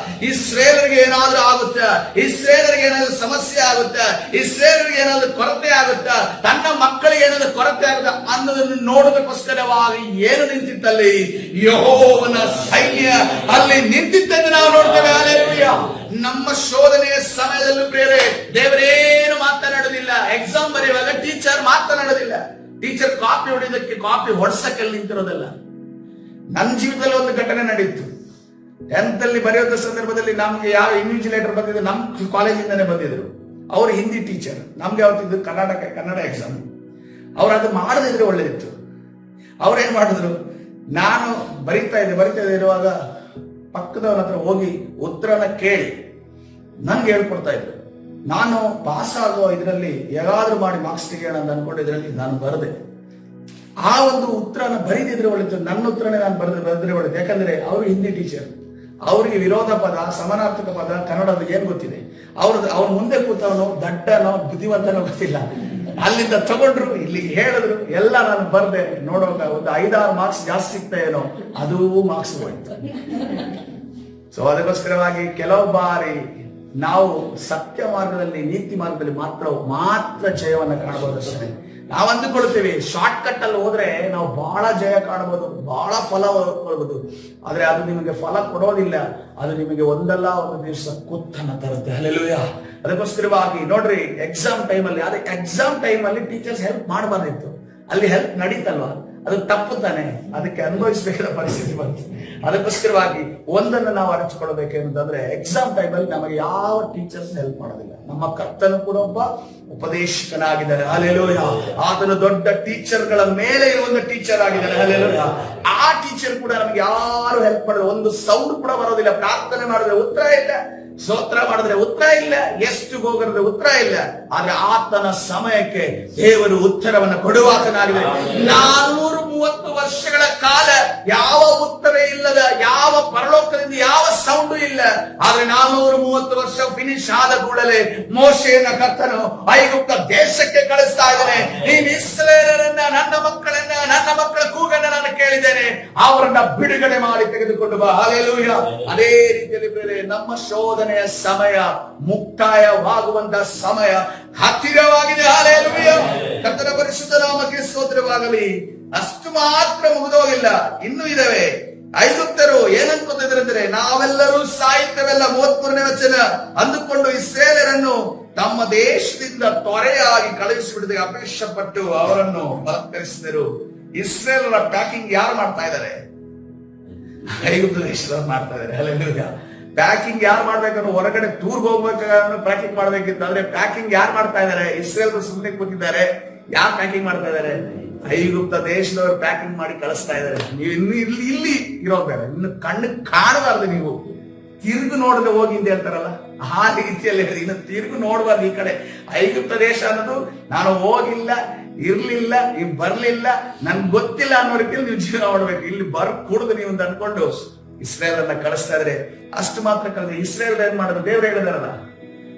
ಇಸ್ರೇಲರಿಗೆ ಏನಾದ್ರೂ ಆಗುತ್ತಾ, ಇಸ್ರೇಲರಿಗೆ ಏನಾದ್ರೂ ಸಮಸ್ಯೆ ಆಗುತ್ತಾ, ಇಸ್ರೇಲರಿಗೆ ಏನಾದ್ರೂ ಕೊರತೆ ಆಗುತ್ತಾ, ತನ್ನ ಮಕ್ಕಳಿಗೆ ಏನಾದ್ರೂ ಕೊರತೆ ಆಗುತ್ತಾ ಅನ್ನೋದನ್ನು ನೋಡೋದಕ್ಕೋಸ್ಕರವಾಗಿ ಏನು ನಿಂತಿತ್ತಲ್ಲಿ? ಯೆಹೋವನ ಸೈನ್ಯ ಅಲ್ಲಿ ನಿಂತಿದ್ದನ್ನು ನಾವು ನೋಡ್ತೇವೆ. ಹಲ್ಲೆಲೂಯಾ. ನಮ್ಮ ಶೋಧನೆಯ ಸಮಯದಲ್ಲೂ ಬೇರೆ ದೇವರೇನು ಮಾತನಾಡೋದಿಲ್ಲ. ಎಕ್ಸಾಮ್ ಬರೆಯುವಾಗ ಟೀಚರ್ ಮಾತನಾಡೋದಿಲ್ಲ. ಟೀಚರ್ ಕಾಪಿ ಹೊಡೆಯೋದಕ್ಕೆ ಕಾಪಿ ಹೊಡ್ಸಕ್ಕೆ ನಿಂತಿರೋದಲ್ಲ. ನನ್ನ ಜೀವಿತದಲ್ಲಿ ಒಂದು ಘಟನೆ ನಡೀತು. 10th ಅಲ್ಲಿ ಬರೆಯುವಂತ ಸಂದರ್ಭದಲ್ಲಿ ನಮ್ಗೆ ಯಾವ ಇನ್ವಿಜಿಲೇಟರ್ ಬಂದಿದ್ರು, ನಮ್ಮ ಕಾಲೇಜಿಂದಾನೆ ಬಂದಿದ್ರು. ಅವರು ಹಿಂದಿ ಟೀಚರ್, ನಮ್ಗೆ ಯಾವತ್ತಿದ್ದು ಕನ್ನಡ ಎಕ್ಸಾಮ್. ಅವ್ರು ಅದು ಮಾಡದಿದ್ರೆ ಒಳ್ಳೇದಿತ್ತು. ಅವ್ರೇನ್ ಮಾಡಿದ್ರು, ನಾನು ಬರಿತಾ ಇದ್ದೆ ಇರುವಾಗ ಪಕ್ಕದವನ ಹತ್ರ ಹೋಗಿ ಉತ್ತರನ ಕೇಳಿ ನನ್ಗೆ ಹೇಳ್ಕೊಡ್ತಾ ಇದ್ರು. ನಾನು ಪಾಸ್ ಆಗೋ ಇದರಲ್ಲಿ ಯಾರಾದ್ರೂ ಮಾಡಿ ಮಾರ್ಕ್ಸ್ ತೆಗೆಯೋಣ ಅಂತ ಅನ್ಕೊಂಡಿದ್ರಲ್ಲಿ ನಾನು ಬರದೆ. ಆ ಒಂದು ಉತ್ತರನ ಬರೀದಿದ್ರೆ ಒಳ್ಳೆದು, ನನ್ನ ಉತ್ತರನೇ ನಾನು ಬರೆದ್ರೆ ಒಳ್ಳೇದು. ಯಾಕಂದ್ರೆ ಅವರು ಹಿಂದಿ ಟೀಚರ್, ಅವರಿಗೆ ವಿರೋಧ ಪದ, ಸಮಾನಾರ್ಥಕ ಪದ ಕನ್ನಡದ ಏನ್ ಗೊತ್ತಿದೆ. ಅವ್ರ ಮುಂದೆ ಕೂತವನು ದಡ್ಡನೋ ಬುದ್ಧಿವಂತನೋ ಗೊತ್ತಿಲ್ಲ. ಅಲ್ಲಿಂದ ತಗೊಂಡ್ರು, ಇಲ್ಲಿಗೆ ಹೇಳಿದ್ರು, ಎಲ್ಲ ನಾನು ಬರ್ದೆ. ನೋಡುವಾಗ ಒಂದು 5-6 ಮಾರ್ಕ್ಸ್ ಜಾಸ್ತಿ ಸಿಗ್ತಾ ಏನೋ, ಅದೂ ಮಾರ್ಕ್ಸ್ ಹೋಯ್ತು. ಸೊ ಅದಕ್ಕೋಸ್ಕರವಾಗಿ ಕೆಲವು ಬಾರಿ ನಾವು ಸತ್ಯ ಮಾರ್ಗದಲ್ಲಿ, ನೀತಿ ಮಾರ್ಗದಲ್ಲಿ ಮಾತ್ರ ಜಯವನ್ನು ಕಾಣಬಹುದು. ನಾವು ಅಂದುಕೊಳ್ತೀವಿ ಶಾರ್ಟ್ ಕಟ್ ಅಲ್ಲಿ ಹೋದ್ರೆ ನಾವು ಬಹಳ ಜಯ ಕಾಣಬಹುದು, ಬಹಳ ಫಲ ಕೊಡಬಹುದು. ಆದ್ರೆ ಅದು ನಿಮಗೆ ಫಲ ಕೊಡೋದಿಲ್ಲ. ಅದು ನಿಮಗೆ ಒಂದಲ್ಲ ಒಂದು ದಿವಸ ಕುತ್ತನ್ನ ತರುತ್ತೆ. ಹಲ್ಲೆಲೂಯಾ. ಅದಕ್ಕೋಸ್ಕರವಾಗಿ ನೋಡ್ರಿ, ಎಕ್ಸಾಮ್ ಟೈಮಲ್ಲಿ ಟೀಚರ್ಸ್ ಹೆಲ್ಪ್ ಮಾಡಬಾರ್ದಿತ್ತು. ಅಲ್ಲಿ ಹೆಲ್ಪ್ ನಡೀತಲ್ವಾ, ಅದು ತಪ್ಪು ತಾನೆ, ಅದಕ್ಕೆ ಅನುಭವಿಸಬೇಕಾದ ಪರಿಸ್ಥಿತಿ ಬಂತು. ಅದಕ್ಕೋಸ್ಕರವಾಗಿ ಒಂದನ್ನು ನಾವು ಅರಿತುಕೊಳ್ಬೇಕಂತಂದ್ರೆ, ಎಕ್ಸಾಮ್ ಟೈಮಲ್ಲಿ ನಮಗೆ ಯಾವ ಟೀಚರ್ಸ್ ಹೆಲ್ಪ್ ಮಾಡೋದಿಲ್ಲ. ನಮ್ಮ ಕರ್ತನು ಕೂಡ ಒಬ್ಬ ಉಪದೇಶಕನಾಗಿದ್ದಾರೆ. ಹಲ್ಲೆಲೂಯಾ. ಆತನು ದೊಡ್ಡ ಟೀಚರ್ಗಳ ಮೇಲೆ ಇರುವಂತ ಟೀಚರ್ ಆಗಿದ್ದಾರೆ. ಹಲ್ಲೆಲೂಯಾ. ಆ ಟೀಚರ್ ಕೂಡ ನಮ್ಗೆ ಯಾರು ಹೆಲ್ಪ್ ಮಾಡೋದು, ಒಂದು ಸೌಂಡ್ ಕೂಡ ಬರೋದಿಲ್ಲ. ಪ್ರಾರ್ಥನೆ ಮಾಡಿದ್ರೆ ಉತ್ತರ ಇಲ್ಲ, ಸ್ತೋತ್ರ ಮಾಡಿದ್ರೆ ಉತ್ತರ ಇಲ್ಲ, ಎಷ್ಟು ಹೋಗಿದ್ರೆ ಉತ್ತರ ಇಲ್ಲ. ಆದ್ರೆ ಆತನ ಸಮಯಕ್ಕೆ ದೇವರು ಉತ್ತರವನ್ನು ಕೊಡುವಾತನಾಗಿದೆ. 430 ವರ್ಷಗಳ ಕಾಲ ಯಾವ ಉತ್ತರ ಇಲ್ಲದ, ಯಾವ ಪರಲೋಕದಿಂದ ಯಾವ ಸೌಂಡು ಇಲ್ಲ. ಆದ್ರೆ 430 ವರ್ಷ ಫಿನಿಶ್ ಆದ ಕೂಡಲೇ ಮೋಶೆಯನ್ನ ಕರ್ತನು ಐಗುಪ್ತ ದೇಶಕ್ಕೆ ಕಳಿಸ್ತಾ ಇದ್ದಾನೆ. ನೀನು ಇಸ್ರಾಯೇಲರನ್ನ, ನನ್ನ ಮಕ್ಕಳ ಕೂಗನ್ನ ನಾನು ಕೇಳಿದ್ದೇನೆ, ಅವರನ್ನ ಬಿಡುಗಡೆ ಮಾಡಿ ತೆಗೆದುಕೊಂಡು ಬಾ. ಹಲ್ಲೆಲೂಯಾ. ಅದೇ ರೀತಿಯಲ್ಲಿ ನಮ್ಮ ಶೋಧನೆಯ ಸಮಯ ಮುಕ್ತಾಯವಾಗುವಂತ ಸಮಯ ಹತ್ತಿರವಾಗಿದೆ. ಹಲ್ಲೆಲೂಯಾ. ಕರ್ತನ ಪರಿಶುದ್ಧ ನಾಮಕ್ಕೆ ಸ್ತೋತ್ರವಾಗಲಿ. ಅಷ್ಟು ಮಾತ್ರ ಮುಗಿದೋಗಿಲ್ಲ, ಇನ್ನೂ ಇದಾವೆ. ಐಗುಪ್ತರು ಏನನ್ಕೋತಿದ್ರು ಅಂದ್ರೆ, ನಾವೆಲ್ಲರೂ ಸಾಹಿತ್ಯವೆಲ್ಲ 33ನೇ ವಚನ ಅಂದುಕೊಂಡು ಇಸ್ರೇಲರನ್ನು ತಮ್ಮ ದೇಶದಿಂದ ತೊರೆಯಾಗಿ ಕಳುಹಿಸಿಬಿಡದೆ ಅಪೇಕ್ಷೆ ಪಟ್ಟು ಅವರನ್ನು ಬಲತ್ಕರಿಸಿದರು. ಇಸ್ರೇಲರ ಪ್ಯಾಕಿಂಗ್ ಯಾರು ಮಾಡ್ತಾ ಇದ್ದಾರೆ? ಐಗುಪ್ತ ದೇಶದವ್ರು ಮಾಡ್ತಾ ಇದ್ದಾರೆ. ಹಲ್ಲೆಲೂಯಾ. ಪ್ಯಾಕಿಂಗ್ ಯಾರು ಮಾಡ್ಬೇಕನ್ನು, ಹೊರಗಡೆ ಟೂರ್ಗೆ ಹೋಗ್ಬೇಕಾದ್ರೆ ಪ್ಯಾಕಿಂಗ್ ಮಾಡ್ಬೇಕಿತ್ತು. ಆದ್ರೆ ಪ್ಯಾಕಿಂಗ್ ಯಾರು ಮಾಡ್ತಾ ಇದ್ದಾರೆ? ಇಸ್ರೇಲ್ ಸುಮ್ಮನೆ ಕೂತಿದ್ದಾರೆ. ಯಾರು ಪ್ಯಾಕಿಂಗ್ ಮಾಡ್ತಾ ಇದ್ದಾರೆ? ಐಗುಪ್ತ ದೇಶದವರು ಪ್ಯಾಕಿಂಗ್ ಮಾಡಿ ಕಳಿಸ್ತಾ ಇದ್ದಾರೆ. ನೀವು ಇನ್ನು ಇಲ್ಲಿ ಇರೋದು ಬೇಡ, ಇನ್ನು ಕಣ್ಣು ಕಾಣಬಾರ್ದು, ನೀವು ತಿರುಗು ನೋಡದೆ ಹೋಗಿ ಅಂತ ಹೇಳ್ತಾರಲ್ಲ, ಆ ರೀತಿಯಲ್ಲಿ ಇನ್ನು ತಿರುಗು ನೋಡಬಾರ್ದು. ಈ ಕಡೆ ಐಗುಪ್ತ ದೇಶ ಅನ್ನೋದು ನಾನು ಹೋಗಿಲ್ಲ, ಇರ್ಲಿಲ್ಲ, ಬರ್ಲಿಲ್ಲ, ನನ್ಗೆ ಗೊತ್ತಿಲ್ಲ ಅನ್ನೋ ರೀತಿಯಲ್ಲಿ ನೀವು ಜೀವನ ಮಾಡ್ಬೇಕು. ಇಲ್ಲಿ ಕುಡಿದು ನೀವು ಅಂತ ಅನ್ಕೊಂಡು ಇಸ್ರೇಲ್ ಅನ್ನ ಕಳಿಸ್ತಾ ಇದ್ರೆ ಅಷ್ಟು ಮಾತ್ರ ಕಳೆದ. ಇಸ್ರೇಲ್ ಏನ್ ಮಾಡಿದ್ರು? ದೇವ್ರು ಹೇಳಿದಾರಲ್ಲ,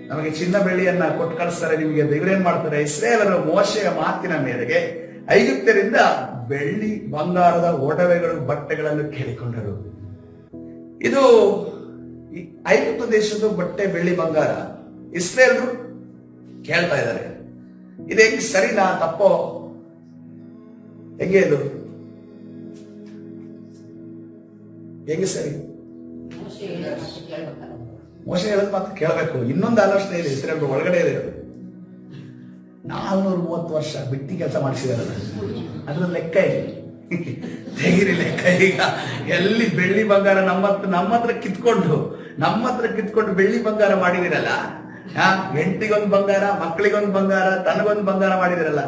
ನಮಗೆ ಚಿನ್ನ ಬೆಳ್ಳಿಯನ್ನ ಕೊಟ್ಟು ಕಳಿಸ್ತಾರೆ ನಿಮಗೆ. ದೇವ್ರೇನ್ ಮಾಡ್ತಾರೆ? ಇಸ್ರೇಲರು ಮೋಶೆಯ ಮಾತಿನ ಮೇರೆಗೆ ಐಗುಪ್ತರಿಂದ ಬೆಳ್ಳಿ ಬಂಗಾರದ ಒಡವೆಗಳು, ಬಟ್ಟೆಗಳನ್ನು ಕೇಳಿಕೊಂಡರು. ಇದು ಐಗುಪ್ತ ದೇಶದ ಬಟ್ಟೆ, ಬೆಳ್ಳಿ, ಬಂಗಾರ ಇಸ್ರೇಲರು ಕೇಳ್ತಾ ಇದ್ದಾರೆ. ಇದು ಹೆಂಗ್ ಸರಿನಾ ತಪ್ಪೋ? ಹೆಂಗೆ ಇದು ಹೆಂಗೆ ಸರಿ? ಮೋಶೆ ಹೇಳೋದು ಮಾತ್ರ ಕೇಳಬೇಕು. ಇನ್ನೊಂದು ಆಲೋಚನೆ ಇದೆ, ಇಸ್ರೇಲ್ ಒಳಗಡೆ ಇದೆ. 430 ವರ್ಷ ಬಿಟ್ಟಿ ಕೆಲಸ ಮಾಡಿಸಿದಾರಲ್ಲ, ಅದ್ರ ಲೆಕ್ಕ ಇದೆ. ತೆಗಿರಿ ಲೆಕ್ಕ. ಈಗ ಎಲ್ಲಿ ಬೆಳ್ಳಿ ಬಂಗಾರ ನಮ್ಮ ಹತ್ರ ಕಿತ್ಕೊಂಡು ಬೆಳ್ಳಿ ಬಂಗಾರ ಮಾಡಿದಿರಲ್ಲ, ಹೆಂಡತಿಗೊಂದು ಬಂಗಾರ, ಮಕ್ಕಳಿಗೊಂದು ಬಂಗಾರ, ತನಗೊಂದು ಬಂಗಾರ ಮಾಡಿದಿರಲ್ಲ,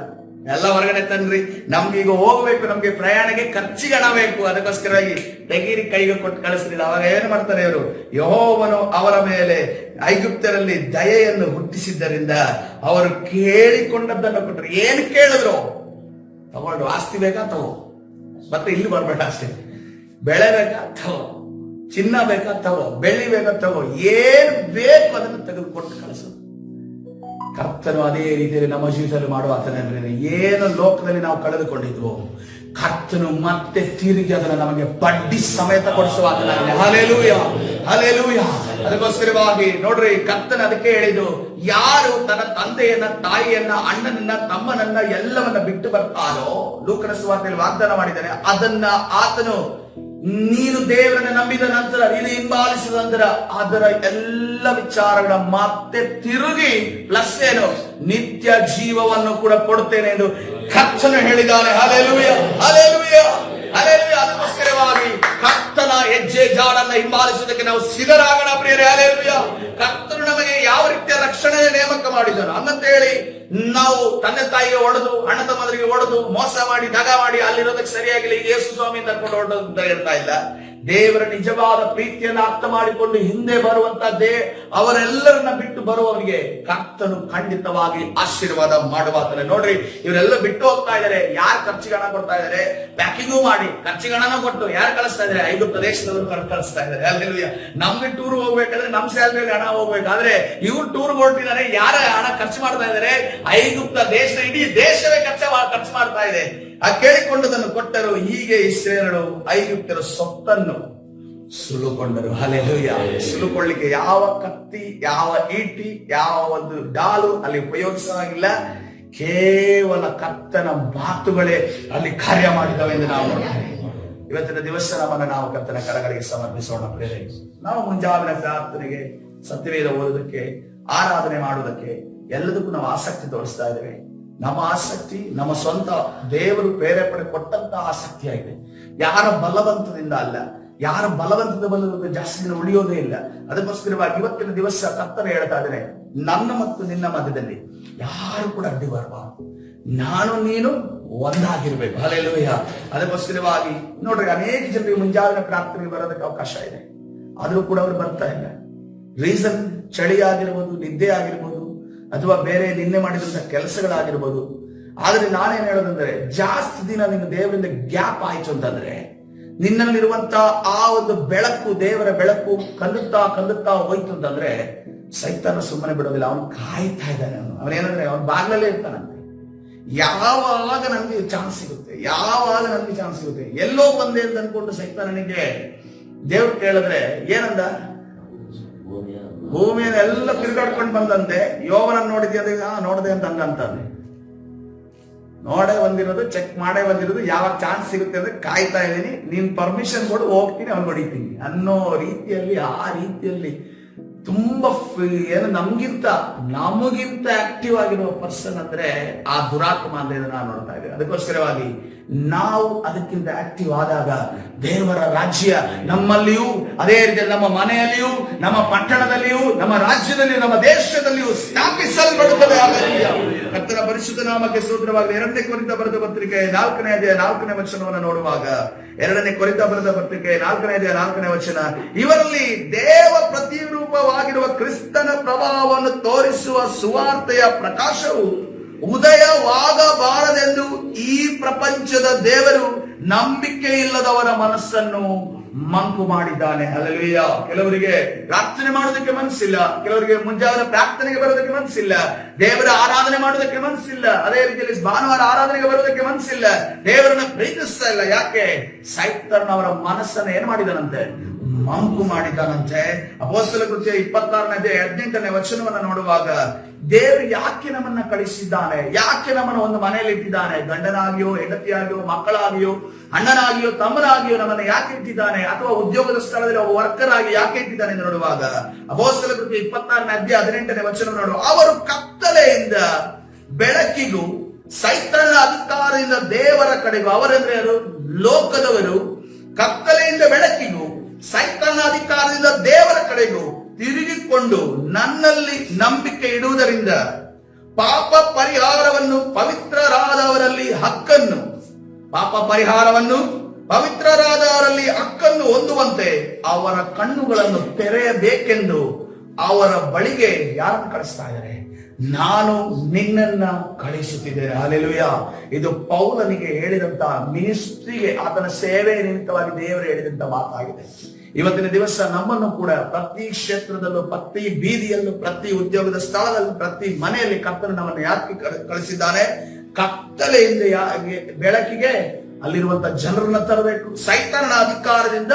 ಎಲ್ಲ ಹೊರಗಡೆ ತನ್ರಿ. ನಮ್ಗೆ ಈಗ ಹೋಗ್ಬೇಕು, ನಮ್ಗೆ ಪ್ರಯಾಣಕ್ಕೆ ಖರ್ಚಿಗೆ ಹಣ ಬೇಕು, ಅದಕ್ಕೋಸ್ಕರವಾಗಿ ತೆಗೀರಿ ಕೈಗೆ ಕೊಟ್ಟು ಕಳಿಸ್ಲಿಲ್ಲ. ಅವಾಗ ಏನ್ ಮಾಡ್ತಾರೆ ಇವರು? ಯೆಹೋವನು ಅವರ ಮೇಲೆ ಐಗುಪ್ತರಲ್ಲಿ ದಯೆಯನ್ನು ಹುಟ್ಟಿಸಿದ್ದರಿಂದ ಅವರು ಕೇಳಿಕೊಂಡದ್ದನ್ನು ಕೊಟ್ಟರು. ಏನ್ ಕೇಳಿದ್ರು? ತಗೊಂಡು. ಆಸ್ತಿ ಬೇಕಾ ತಗೋ, ಮತ್ತೆ ಇಲ್ಲಿ ಬರ್ಬೇಡ ಅಷ್ಟೇ. ಬೆಳೆ ಬೇಕಾ ತಗೋ, ಚಿನ್ನ ಬೇಕಾ ತಗೋ, ಬೆಳ್ಳಿ ಬೇಕಾ ತಗೋ, ಏನ್ ಬೇಕು ಅದನ್ನು ತೆಗೆದುಕೊಟ್ಟು ಕಳಿಸೋದು. ಕರ್ತನು ಅದೇ ರೀತಿಯಲ್ಲಿ ನಮ್ಮ ಜೀವಿತದಲ್ಲಿ ಮಾಡುವ ಆತನೇ. ಏನು ಲೋಕದಲ್ಲಿ ನಾವು ಕಳೆದುಕೊಂಡಿದ್ವು, ಕರ್ತನು ಮತ್ತೆ ತಿರುಗಿ ಅದನ್ನು ನಮಗೆ ಬಡ್ಡಿ ಸಮೇತ ಕೊಡಿಸುವ ಆತನಾಗಿದೆ. Hallelujah, hallelujah. ಅದಕ್ಕೋಸ್ಕರವಾಗಿ ನೋಡ್ರಿ, ಕರ್ತನ ಅದಕ್ಕೆ ಹೇಳಿದ್ದು, ಯಾರು ತನ್ನ ತಂದೆಯನ್ನ, ತಾಯಿಯನ್ನ, ಅಣ್ಣನನ್ನ, ತಮ್ಮನನ್ನ ಎಲ್ಲವನ್ನ ಬಿಟ್ಟು ಬರ್ತಾರೋ, ಲೂಕನ ಸುವಾರ್ತೆಯಲ್ಲಿ ವಾಗ್ದಾನ ಮಾಡಿದ್ದಾನೆ, ಅದನ್ನ ಆತನು ನೀನು ದೇವರನ್ನ ನಂಬಿದ ನಂತರ, ನೀನು ಹಿಂಬಾಲಿಸಿದ ನಂತರ ಅದರ ಎಲ್ಲ ವಿಚಾರಗಳ ಮತ್ತೆ ತಿರುಗಿ ಪ್ಲಸ್ ಏನು, ನಿತ್ಯ ಜೀವವನ್ನು ಕೂಡ ಕೊಡುತ್ತೇನೆ ಎಂದು ಕರ್ತನು ಹೇಳಿದ್ದಾನೆ. Hallelujah, hallelujah, hallelujah. ಅದಕ್ಕೋಸ್ಕರವಾಗಿ ಕರ್ತನ ಹೆಜ್ಜೆ ಜಾಡನ್ನ ಹಿಂಬಾಲಿಸುವುದಕ್ಕೆ ನಾವು ಸಿದ್ಧರಾಗೋಣ ಪ್ರಿಯರೇ. ಹಲ್ಲೆಲೂಯಾ. ಕರ್ತನು ನಮಗೆ ಯಾವ ರೀತಿಯ ರಕ್ಷಣೆ ನೇಮಕ ಮಾಡಿದನು ಹಂಗಂತ ಹೇಳಿ ನಾವು ತಂದೆ ತಾಯಿಗೆ ಹೊಡೆದು, ಅಣ್ಣ ತಮ್ಮದರಿಗೆ ಹೊಡೆದು, ಮೋಸ ಮಾಡಿ, ದಗ ಮಾಡಿ ಅಲ್ಲಿರೋದಕ್ಕೆ ಸರಿಯಾಗಿಲ್ಲ, ಈಗ ಯೇಸು ಸ್ವಾಮಿ ಕರ್ಕೊಂಡು ಹೊರಡೋದು ಅಂತ ಹೇಳ್ತಾ ಇಲ್ಲ. ದೇವರ ನಿಜವಾದ ಪ್ರೀತಿಯನ್ನು ಅರ್ಥ ಮಾಡಿಕೊಂಡು ಹಿಂದೆ ಬರುವಂತ ಅವರೆಲ್ಲರನ್ನ ಬಿಟ್ಟು ಬರುವವನಿಗೆ ಕರ್ತನು ಖಂಡಿತವಾಗಿ ಆಶೀರ್ವಾದ ಮಾಡುವಾತನೆ. ನೋಡ್ರಿ, ಇವರೆಲ್ಲ ಬಿಟ್ಟು ಹೋಗ್ತಾ ಇದಾರೆ. ಯಾರು ಖರ್ಚಿಗೆ ಹಣ ಕೊಡ್ತಾ ಇದಾರೆ? ಪ್ಯಾಕಿಂಗು ಮಾಡಿ ಖರ್ಚಿಗೆ ಹಣನ ಕೊಟ್ಟು ಯಾರು ಕಳಿಸ್ತಾ ಇದಾರೆ? ಐಗುಪ್ತ ದೇಶದವರು ಕಳಿಸ್ತಾ ಇದಾರೆ. ಅಲ್ಲೆಲ್ಲೂಯ್ಯ. ನಮ್ಗೆ ಟೂರ್ ಹೋಗ್ಬೇಕಾದ್ರೆ ನಮ್ ಸ್ಯಾಲರಿಯಲ್ಲಿ ಹಣ ಹೋಗ್ಬೇಕಾದ್ರೆ ಇವ್ರು ಟೂರ್ ಹೊರಟಿದ್ದಾರೆ. ಯಾರ ಹಣ ಖರ್ಚು ಮಾಡ್ತಾ ಇದಾರೆ? ಐಗುಪ್ತ ದೇಶ, ಇಡೀ ದೇಶವೇ ಖರ್ಚು ಮಾಡ್ತಾ ಇದೆ. ಆ ಕೇಳಿಕೊಂಡದನ್ನು ಕೊಟ್ಟರು. ಹೀಗೆ ಇಸ್ರಾಯೇಲರು ಐಗುಪ್ತರ ಸೊತ್ತನ್ನು ಸುಲುಕೊಂಡರು. ಹಲ್ಲೆಲೂಯಾ. ಸುಲುಕೊಳ್ಳಿಕ್ಕೆ ಯಾವ ಕತ್ತಿ, ಯಾವ ಈಟಿ, ಯಾವ ಒಂದು ಡಾಲು ಅಲ್ಲಿ ಉಪಯೋಗಿಸಲಾಗಿಲ್ಲ. ಕೇವಲ ಕರ್ತನ ಮಾತುಗಳೇ ಅಲ್ಲಿ ಕಾರ್ಯ ಮಾಡಿದವೆ ಎಂದು ನಾವು ನೋಡ್ತೇವೆ. ಇವತ್ತಿನ ದಿವಸ ನಮ್ಮನ್ನು ನಾವು ಕರ್ತನ ಕರಗಳಿಗೆ ಸಮರ್ಪಿಸೋಣ ಪ್ರೇರೆ. ನಾವು ಮುಂಜಾವಿನ ಪ್ರಾರ್ಥನೆಗೆ, ಸತ್ಯವೇದ ಓದೋದಕ್ಕೆ, ಆರಾಧನೆ ಮಾಡುವುದಕ್ಕೆ ಎಲ್ಲದಕ್ಕೂ ನಾವು ಆಸಕ್ತಿ ತೋರಿಸ್ತಾ ಇದ್ದೇವೆ. ನಮ್ಮ ಆಸಕ್ತಿ ನಮ್ಮ ಸ್ವಂತ ದೇವರು ಪ್ರೇರೇಪಣೆ ಕೊಟ್ಟಂತ ಆಸಕ್ತಿ ಆಗಿದೆ. ಯಾರ ಬಲವಂತದಿಂದ ಅಲ್ಲ, ಯಾರ ಬಲವಂತದ ಜಾಸ್ತಿ ದಿನ ಉಳಿಯೋದೇ ಇಲ್ಲ. ಅದಕ್ಕೋಸ್ಕರವಾಗಿ ಇವತ್ತಿನ ದಿವಸ ಕರ್ತನ ಹೇಳ್ತಾ ಇದ್ದೇನೆ, ನನ್ನ ಮತ್ತು ನಿನ್ನ ಮಧ್ಯದಲ್ಲಿ ಯಾರು ಕೂಡ ಅಡ್ಡಿ ಬರಬಾರದು. ನಾನು ನೀನು ಒಂದಾಗಿರ್ಬೇಕು. ಹಲ್ಲೆಲೂಯಾ. ಅದಕ್ಕೋಸ್ಕರವಾಗಿ ನೋಡ್ರಿ, ಅನೇಕ ಜನರಿಗೆ ಮುಂಜಾವಿನ ಪ್ರಾರ್ಥನೆಗೆ ಬರೋದಕ್ಕೆ ಅವಕಾಶ ಇದೆ, ಆದ್ರೂ ಕೂಡ ಅವ್ರು ಬರ್ತಾ ಇಲ್ಲ. ರೀಸನ್ ಚಳಿ ಆಗಿರ್ಬೋದು, ನಿದ್ದೆ ಆಗಿರ್ಬೋದು, ಅಥವಾ ಬೇರೆ ನಿನ್ನೆ ಮಾಡಿದಂತ ಕೆಲಸಗಳಾಗಿರ್ಬೋದು. ಆದ್ರೆ ನಾನೇನ್ ಹೇಳೋದಂದ್ರೆ, ಜಾಸ್ತಿ ದಿನ ನಿನ್ನ ದೇವರಿಂದ ಗ್ಯಾಪ್ ಆಯ್ತು ಅಂತಂದ್ರೆ, ನಿನ್ನಲ್ಲಿರುವಂತ ಆ ಒಂದು ಬೆಳಕು, ದೇವರ ಬೆಳಕು ಕಲ್ಲುತ್ತಾ ಹೋಯ್ತು ಅಂತಂದ್ರೆ, ಸೈತಾನ ಸುಮ್ಮನೆ ಬಿಡೋದಿಲ್ಲ. ಅವನು ಕಾಯ್ತಾ ಇದ್ದಾನೆ. ಅವನೇನಂದ್ರೆ, ಅವನ ಬಾಗ್ಲಲ್ಲೇ ಇರ್ತಾನಂತೆ. ಯಾವಾಗ ನನ್ಗೆ ಚಾನ್ಸ್ ಸಿಗುತ್ತೆ, ಎಲ್ಲೋ ಬಂದೆ ಅಂತ ಅನ್ಕೊಂಡು ಸೈತಾನನಿಗೆ ದೇವ್ರು ಕೇಳಿದ್ರೆ ಏನಂದ? ಭೂಮಿಯನ್ನೆಲ್ಲ ತಿರುಗಾಡ್ಕೊಂಡು ಬಂದಂತೆ. ಯೋವನನ್ನು ನೋಡಿದ್ಯಾ? ನೋಡದೆ ಅಂತ ಅಂತಾನೆ. ನೋಡೇ ಬಂದಿರೋದು, ಚೆಕ್ ಮಾಡೇ ಬಂದಿರೋದು, ಯಾವಾಗ ಚಾನ್ಸ್ ಸಿಗುತ್ತೆ ಅಂದ್ರೆ ಕಾಯ್ತಾ ಇದ್ದೀನಿ, ನೀನ್ ಪರ್ಮಿಷನ್ ಕೊಡು, ಹೋಗ್ತೀನಿ, ಅವ್ನು ಹೊಡಿತೀನಿ ಅನ್ನೋ ರೀತಿಯಲ್ಲಿ, ಆ ರೀತಿಯಲ್ಲಿ ತುಂಬಾ ನಮಗಿಂತ ಆಕ್ಟಿವ್ ಆಗಿರುವ ಪರ್ಸನ್ ಅಂದ್ರೆ ಆ ದುರಾತ್ಮ ಅಂತ ನಾವು ನೋಡ್ತಾ ಇದ್ದೇವೆ. ಅದಕ್ಕೋಸ್ಕರವಾಗಿ ನಾವು ಅದಕ್ಕಿಂತ ಆಕ್ಟಿವ್ ಆದಾಗ ದೇವರ ರಾಜ್ಯ ನಮ್ಮಲ್ಲಿಯೂ, ಅದೇ ರೀತಿಯಲ್ಲಿ ನಮ್ಮ ಮನೆಯಲ್ಲಿಯೂ, ನಮ್ಮ ಪಟ್ಟಣದಲ್ಲಿಯೂ, ನಮ್ಮ ರಾಜ್ಯದಲ್ಲಿಯೂ, ನಮ್ಮ ದೇಶದಲ್ಲಿಯೂ ಸ್ಥಾಪಿಸಲ್ಪಡುತ್ತದೆ. ಕರ್ತನ ಪರಿಶುದ್ಧ ನಾಮಕ್ಕೆ ಸ್ತೋತ್ರವಾಗಲಿ. 2ನೇ ಕೊರಿಂಥ ಬರೆದ ಪತ್ರಿಕೆ 4ನೇ ಅಧ್ಯಾಯ 4ನೇ ವಚನವನ್ನು ನೋಡುವಾಗ, 2ನೇ ಕೊರಿಂಥ ಬರೆದ ಪತ್ರಿಕೆ 4ನೇ ಅಧ್ಯಾಯ 4ನೇ ವಚನ, ಇವರಲ್ಲಿ ದೇವ ಪ್ರತಿರೂಪವಾಗಿರುವ ಕ್ರಿಸ್ತನ ಪ್ರಭಾವವನ್ನು ತೋರಿಸುವ ಸುವಾರ್ತೆಯ ಪ್ರಕಾಶವು ಉದಯವಾಗಬಾರದೆಂದು ಈ ಪ್ರಪಂಚದ ದೇವರು ನಂಬಿಕೆ ಇಲ್ಲದವರ ಮನಸ್ಸನ್ನು ಮಂಕು ಮಾಡಿದ್ದಾನೆ. ಹಲ್ಲೆಲೂಯಾ. ಕೆಲವರಿಗೆ ಪ್ರಾರ್ಥನೆ ಮಾಡೋದಕ್ಕೆ ಮನಸ್ಸಿಲ್ಲ, ಕೆಲವರಿಗೆ ಮುಂಜಾನೆ ಪ್ರಾರ್ಥನೆಗೆ ಬರೋದಕ್ಕೆ ಮನಸ್ಸಿಲ್ಲ, ದೇವರ ಆರಾಧನೆ ಮಾಡೋದಕ್ಕೆ ಮನಸ್ಸಿಲ್ಲ, ಅದೇ ರೀತಿಯಲ್ಲಿ ಭಾನುವಾರ ಆರಾಧನೆಗೆ ಬರೋದಕ್ಕೆ ಮನಸ್ಸಿಲ್ಲ, ದೇವರನ್ನ ಪ್ರೀತಿಸ್ತಾ ಇಲ್ಲ. ಯಾಕೆ? ಸೈತಾನ ಅವರ ಮನಸ್ಸನ್ನು ಏನ್ ಮಾಡಿದನಂತೆ? ಮಂಕು ಮಾಡಿದ್ದಾನಂತೆ. ಅಪೊಸ್ತಲ ಕೃತ್ಯ 26:18 ವಚನವನ್ನ ನೋಡುವಾಗ ದೇವರು ಯಾಕೆ ನಮ್ಮನ್ನ ಕಳಿಸಿದ್ದಾನೆ, ಯಾಕೆ ನಮ್ಮನ್ನು ಒಂದು ಮನೆಯಲ್ಲಿ ಇಟ್ಟಿದ್ದಾನೆ, ಗಂಡನಾಗಿಯೋ ಹೆಂಡತಿಯಾಗಿಯೋ ಮಕ್ಕಳಾಗಿಯೋ ಅಣ್ಣನಾಗಿಯೋ ತಮ್ಮನಾಗಿಯೋ ನಮ್ಮನ್ನ ಯಾಕೆ ಇಟ್ಟಿದ್ದಾನೆ, ಅಥವಾ ಉದ್ಯೋಗದ ಸ್ಥಳದಲ್ಲಿ ಒಬ್ಬ ವರ್ಕರ್ ಆಗಿ ಯಾಕೆ ಇಟ್ಟಿದ್ದಾನೆ ಎಂದು ನೋಡುವಾಗ ಅಪೊಸ್ತಲ ಕೃತ್ಯ 26:18 ವಚನ ನೋಡು. ಅವರು ಕತ್ತಲೆಯಿಂದ ಬೆಳಕಿಗೂ ಸೈತಾನನ ಅಧಿಕಾರದಿಂದ ದೇವರ ಕಡೆಗೂ, ಅವರೆಂದ್ರೆ ಯಾರು? ಲೋಕದವರು. ಕತ್ತಲೆಯಿಂದ ಬೆಳಕಿಗೂ ಸೈತಾನನ ಅಧಿಕಾರದಿಂದ ದೇವರ ಕಡೆಗೂ ತಿರುಗಿಕೊಂಡು ನನ್ನಲ್ಲಿ ನಂಬಿಕೆ ಇಡುವುದರಿಂದ ಪಾಪ ಪರಿಹಾರವನ್ನು ಪವಿತ್ರರಾದವರಲ್ಲಿ ಹಕ್ಕನ್ನು ಹೊಂದುವಂತೆ ಅವರ ಕಣ್ಣುಗಳನ್ನು ತೆರೆಯಬೇಕೆಂದು ಅವರ ಬಳಿಗೆ ಯಾರನ್ನು ಕಳಿಸ್ತಾ ಇದ್ದಾರೆ? ನಾನು ನಿನ್ನನ್ನ ಕಳಿಸುತ್ತಿದ್ದೇನೆ. ಹಲ್ಲೆಲೂಯಾ. ಇದು ಪೌಲನಿಗೆ ಹೇಳಿದಂತ ಮಿನಿಸ್ಟ್ರಿಗೆ, ಆತನ ಸೇವೆ ನಿಮಿತ್ತವಾಗಿ ದೇವರು ಹೇಳಿದಂತ ಮಾತಾಗಿದೆ. ಇವತ್ತಿನ ದಿವಸ ನಮ್ಮನ್ನು ಕೂಡ ಪ್ರತಿ ಕ್ಷೇತ್ರದಲ್ಲೂ, ಪ್ರತಿ ಬೀದಿಯಲ್ಲೂ, ಪ್ರತಿ ಉದ್ಯೋಗದ ಸ್ಥಳದಲ್ಲೂ, ಪ್ರತಿ ಮನೆಯಲ್ಲಿ ಕರ್ತನು ನಮ್ಮನ್ನು ಯಾಕೆ ಕಳಿಸಿದ್ದಾನೆ? ಕತ್ತಲೆಯಿಂದ ಬೆಳಕಿಗೆ ಅಲ್ಲಿರುವಂತ ಜನರನ್ನ ತರಬೇಕು, ಸೈತಾನನ ಅಧಿಕಾರದಿಂದ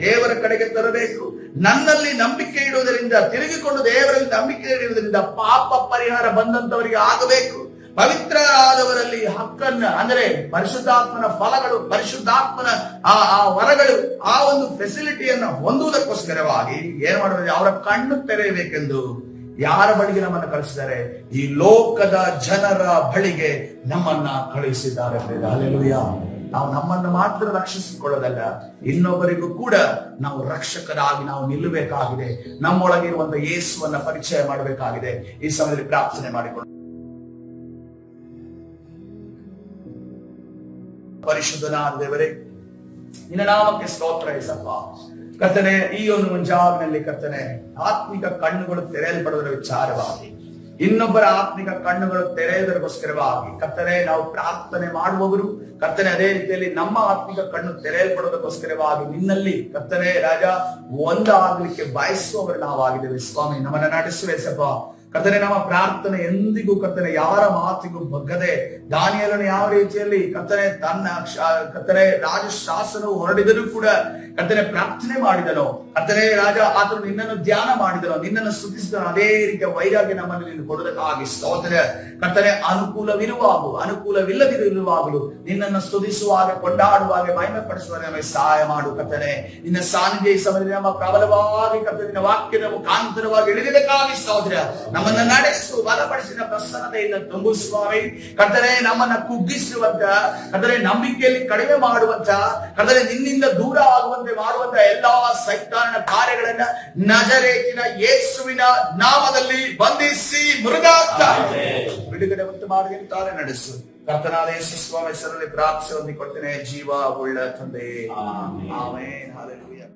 ದೇವರ ಕಡೆಗೆ ತರಬೇಕು. ನನ್ನಲ್ಲಿ ನಂಬಿಕೆ ಇಡುವುದರಿಂದ, ತಿರುಗಿಕೊಂಡು ದೇವರಲ್ಲಿ ನಂಬಿಕೆ ಇಡುವುದರಿಂದ ಪಾಪ ಪರಿಹಾರ ಬಂದಂತವರಿಗೆ ಆಗಬೇಕು. ಪವಿತ್ರರಾದವರಲ್ಲಿ ಹಕ್ಕನ್ನ, ಅಂದರೆ ಪರಿಶುದ್ಧಾತ್ಮನ ಫಲಗಳು, ಪರಿಶುದ್ಧಾತ್ಮನ ಆ ವರಗಳು, ಆ ಒಂದು ಫೆಸಿಲಿಟಿಯನ್ನ ಹೊಂದುವುದಕ್ಕೋಸ್ಕರವಾಗಿ ಏನ್ ಮಾಡಬೇಕು? ಅವರ ಕಣ್ಣು ತೆರೆಯಬೇಕೆಂದು ಯಾರ ಬಳಿಗೆ ನಮ್ಮನ್ನ ಕಳಿಸಿದ್ದಾರೆ? ಈ ಲೋಕದ ಜನರ ಬಳಿಗೆ ನಮ್ಮನ್ನ ಕಳಿಸಿದ್ದಾರೆ. ಹಲ್ಲೆಲೂಯಾ. ನಾವು ನಮ್ಮನ್ನು ಮಾತ್ರ ರಕ್ಷಿಸಿಕೊಳ್ಳೋದಲ್ಲ, ಇನ್ನೊಬ್ಬರಿಗೂ ಕೂಡ ನಾವು ರಕ್ಷಕರಾಗಿ ನಾವು ನಿಲ್ಲಬೇಕಾಗಿದೆ. ನಮ್ಮೊಳಗಿರುವಂತಹ ಯೇಸುವನ್ನ ಪರಿಚಯ ಮಾಡಬೇಕಾಗಿದೆ. ಈ ಸಮಯದಲ್ಲಿ ಪ್ರಾರ್ಥನೆ ಮಾಡಿಕೊಂಡು, ಪರಿಶುದ್ಧನಾದ ದೇವರೇ, ನಿನ್ನ ನಾಮಕ್ಕೆ ಸ್ತೋತ್ರ ಯೇಸಪ್ಪ. ಕರ್ತನೆ, ಈ ಒಂದು ಮುಂಜಾವಿನಲ್ಲಿ ಕರ್ತನೆ, ಆತ್ಮಿಕ ಕಣ್ಣುಗಳು ತೆರೆಯಲ್ಪಡುವುದರ ವಿಚಾರವಾಗಿ, ಇನ್ನೊಬ್ಬರ ಆತ್ಮಿಕ ಕಣ್ಣುಗಳು ತೆರೆಯುವುದಕ್ಕೋಸ್ಕರವಾಗಿ ಕರ್ತನೆ ನಾವು ಪ್ರಾರ್ಥನೆ ಮಾಡುವವರು ಕರ್ತನೆ, ಅದೇ ರೀತಿಯಲ್ಲಿ ನಮ್ಮ ಆತ್ಮಿಕ ಕಣ್ಣು ತೆರೆಯಲ್ಪಡುವುದಕ್ಕೋಸ್ಕರವಾಗಿ ನಿನ್ನಲ್ಲಿ ಕರ್ತನೆ ರಾಜ ಒಂದಾಗಲಿಕ್ಕೆ ಬಯಸುವವರು ನಾವಾಗಿದ್ದೇವೆ ಸ್ವಾಮಿ. ನಮ್ಮನ್ನ ನಡೆಸುವೆ ಸಪ್ಪ ಕರ್ತನೆ. ನಮ್ಮ ಪ್ರಾರ್ಥನೆ ಎಂದಿಗೂ ಕರ್ತನೆ ಯಾರ ಮಾತಿಗೂ ಬಗ್ಗದೆ, ದಾನಿಯೇಲನು ಯಾವ ರೀತಿಯಲ್ಲಿ ಕರ್ತನೆ ತನ್ನ ಕರ್ತನೆ ರಾಜ ಶಾಸನವು ಹೊರಡಿದರೂ ಕೂಡ ಕರ್ತನೆ ಪ್ರಾರ್ಥನೆ ಮಾಡಿದನೋ, ಕರ್ತನೆ ರಾಜ ಆತನು ನಿನ್ನನ್ನು ಧ್ಯಾನ ಮಾಡಿದನೋ, ನಿನ್ನನ್ನು ಸ್ತುತಿಸಿದನೋ, ಅದೇ ರೀತಿಯ ವೈರಾಗ್ಯ ನಮ್ಮನ್ನು ನೀನು ಕೊಡುವುದಕ್ಕಾಗಿ ಸ್ತೋತ್ರ ಕರ್ತನೆ. ಅನುಕೂಲವಿಲ್ಲದಿರುವಾಗಲೂ ನಿನ್ನನ್ನು ಸ್ತುತಿಸುವಾಗ, ಕೊಂಡಾಡುವಾಗ, ಮಹಿಮೆ ಪಡಿಸುವಾಗ ನಮಗೆ ಸಹಾಯ ಮಾಡು ಕರ್ತನೆ. ನಿನ್ನ ಸಾನ್ನಿಧ್ಯ ಈ ಸಮಯದಲ್ಲಿ ನಮ್ಮ ಪ್ರಬಲವಾಗಿ ಕರ್ತನೆ ನಿನ್ನ ವಾಕ್ಯದ ಮುಖಾಂತರವಾಗಿ ಇಳಿದಕ್ಕಾಗಿ ಸ್ತೋತ್ರ. ನಮ್ಮನ್ನ ನಡೆಸು, ಬಲಪಡಿಸಿದ ಪ್ರಸನ್ನತೆಯಿಂದ ತುಂಬು ಸ್ವಾಮಿ. ಕರ್ತನೆ ನಮ್ಮನ್ನ ಕುಗ್ಗಿಸುವಂತ, ಕರ್ತನೆ ನಂಬಿಕೆಯಲ್ಲಿ ಕಡಿಮೆ ಮಾಡುವಂತ, ಕರ್ತನೆ ನಿನ್ನಿಂದ ದೂರ ಆಗುವಂತೆ ಮಾಡುವಂತ ಎಲ್ಲಾ ಸೈತಾನನ ಕಾರ್ಯಗಳನ್ನ ನಜರೇತಿನ ಯೇಸುವಿನ ನಾಮದಲ್ಲಿ ಬಂಧಿಸಿ ಮುರುಗಾತ ಬಿಡುಗಡೆ ಉಂಟು ಮಾಡಿ ನಡೆಸು. ಕರ್ತನಾದ ಯೇಸು ಸ್ವಾಮಿ ಹೆಸರಲ್ಲಿ ಪ್ರಾರ್ಥನೆ ಹೊಂದಿಕೊಳ್ತೇನೆ, ಜೀವ ಉಳ್ಳ ತಂದೆ. ಆಮೆನ್. ಹಲ್ಲೆಲೂಯಾ.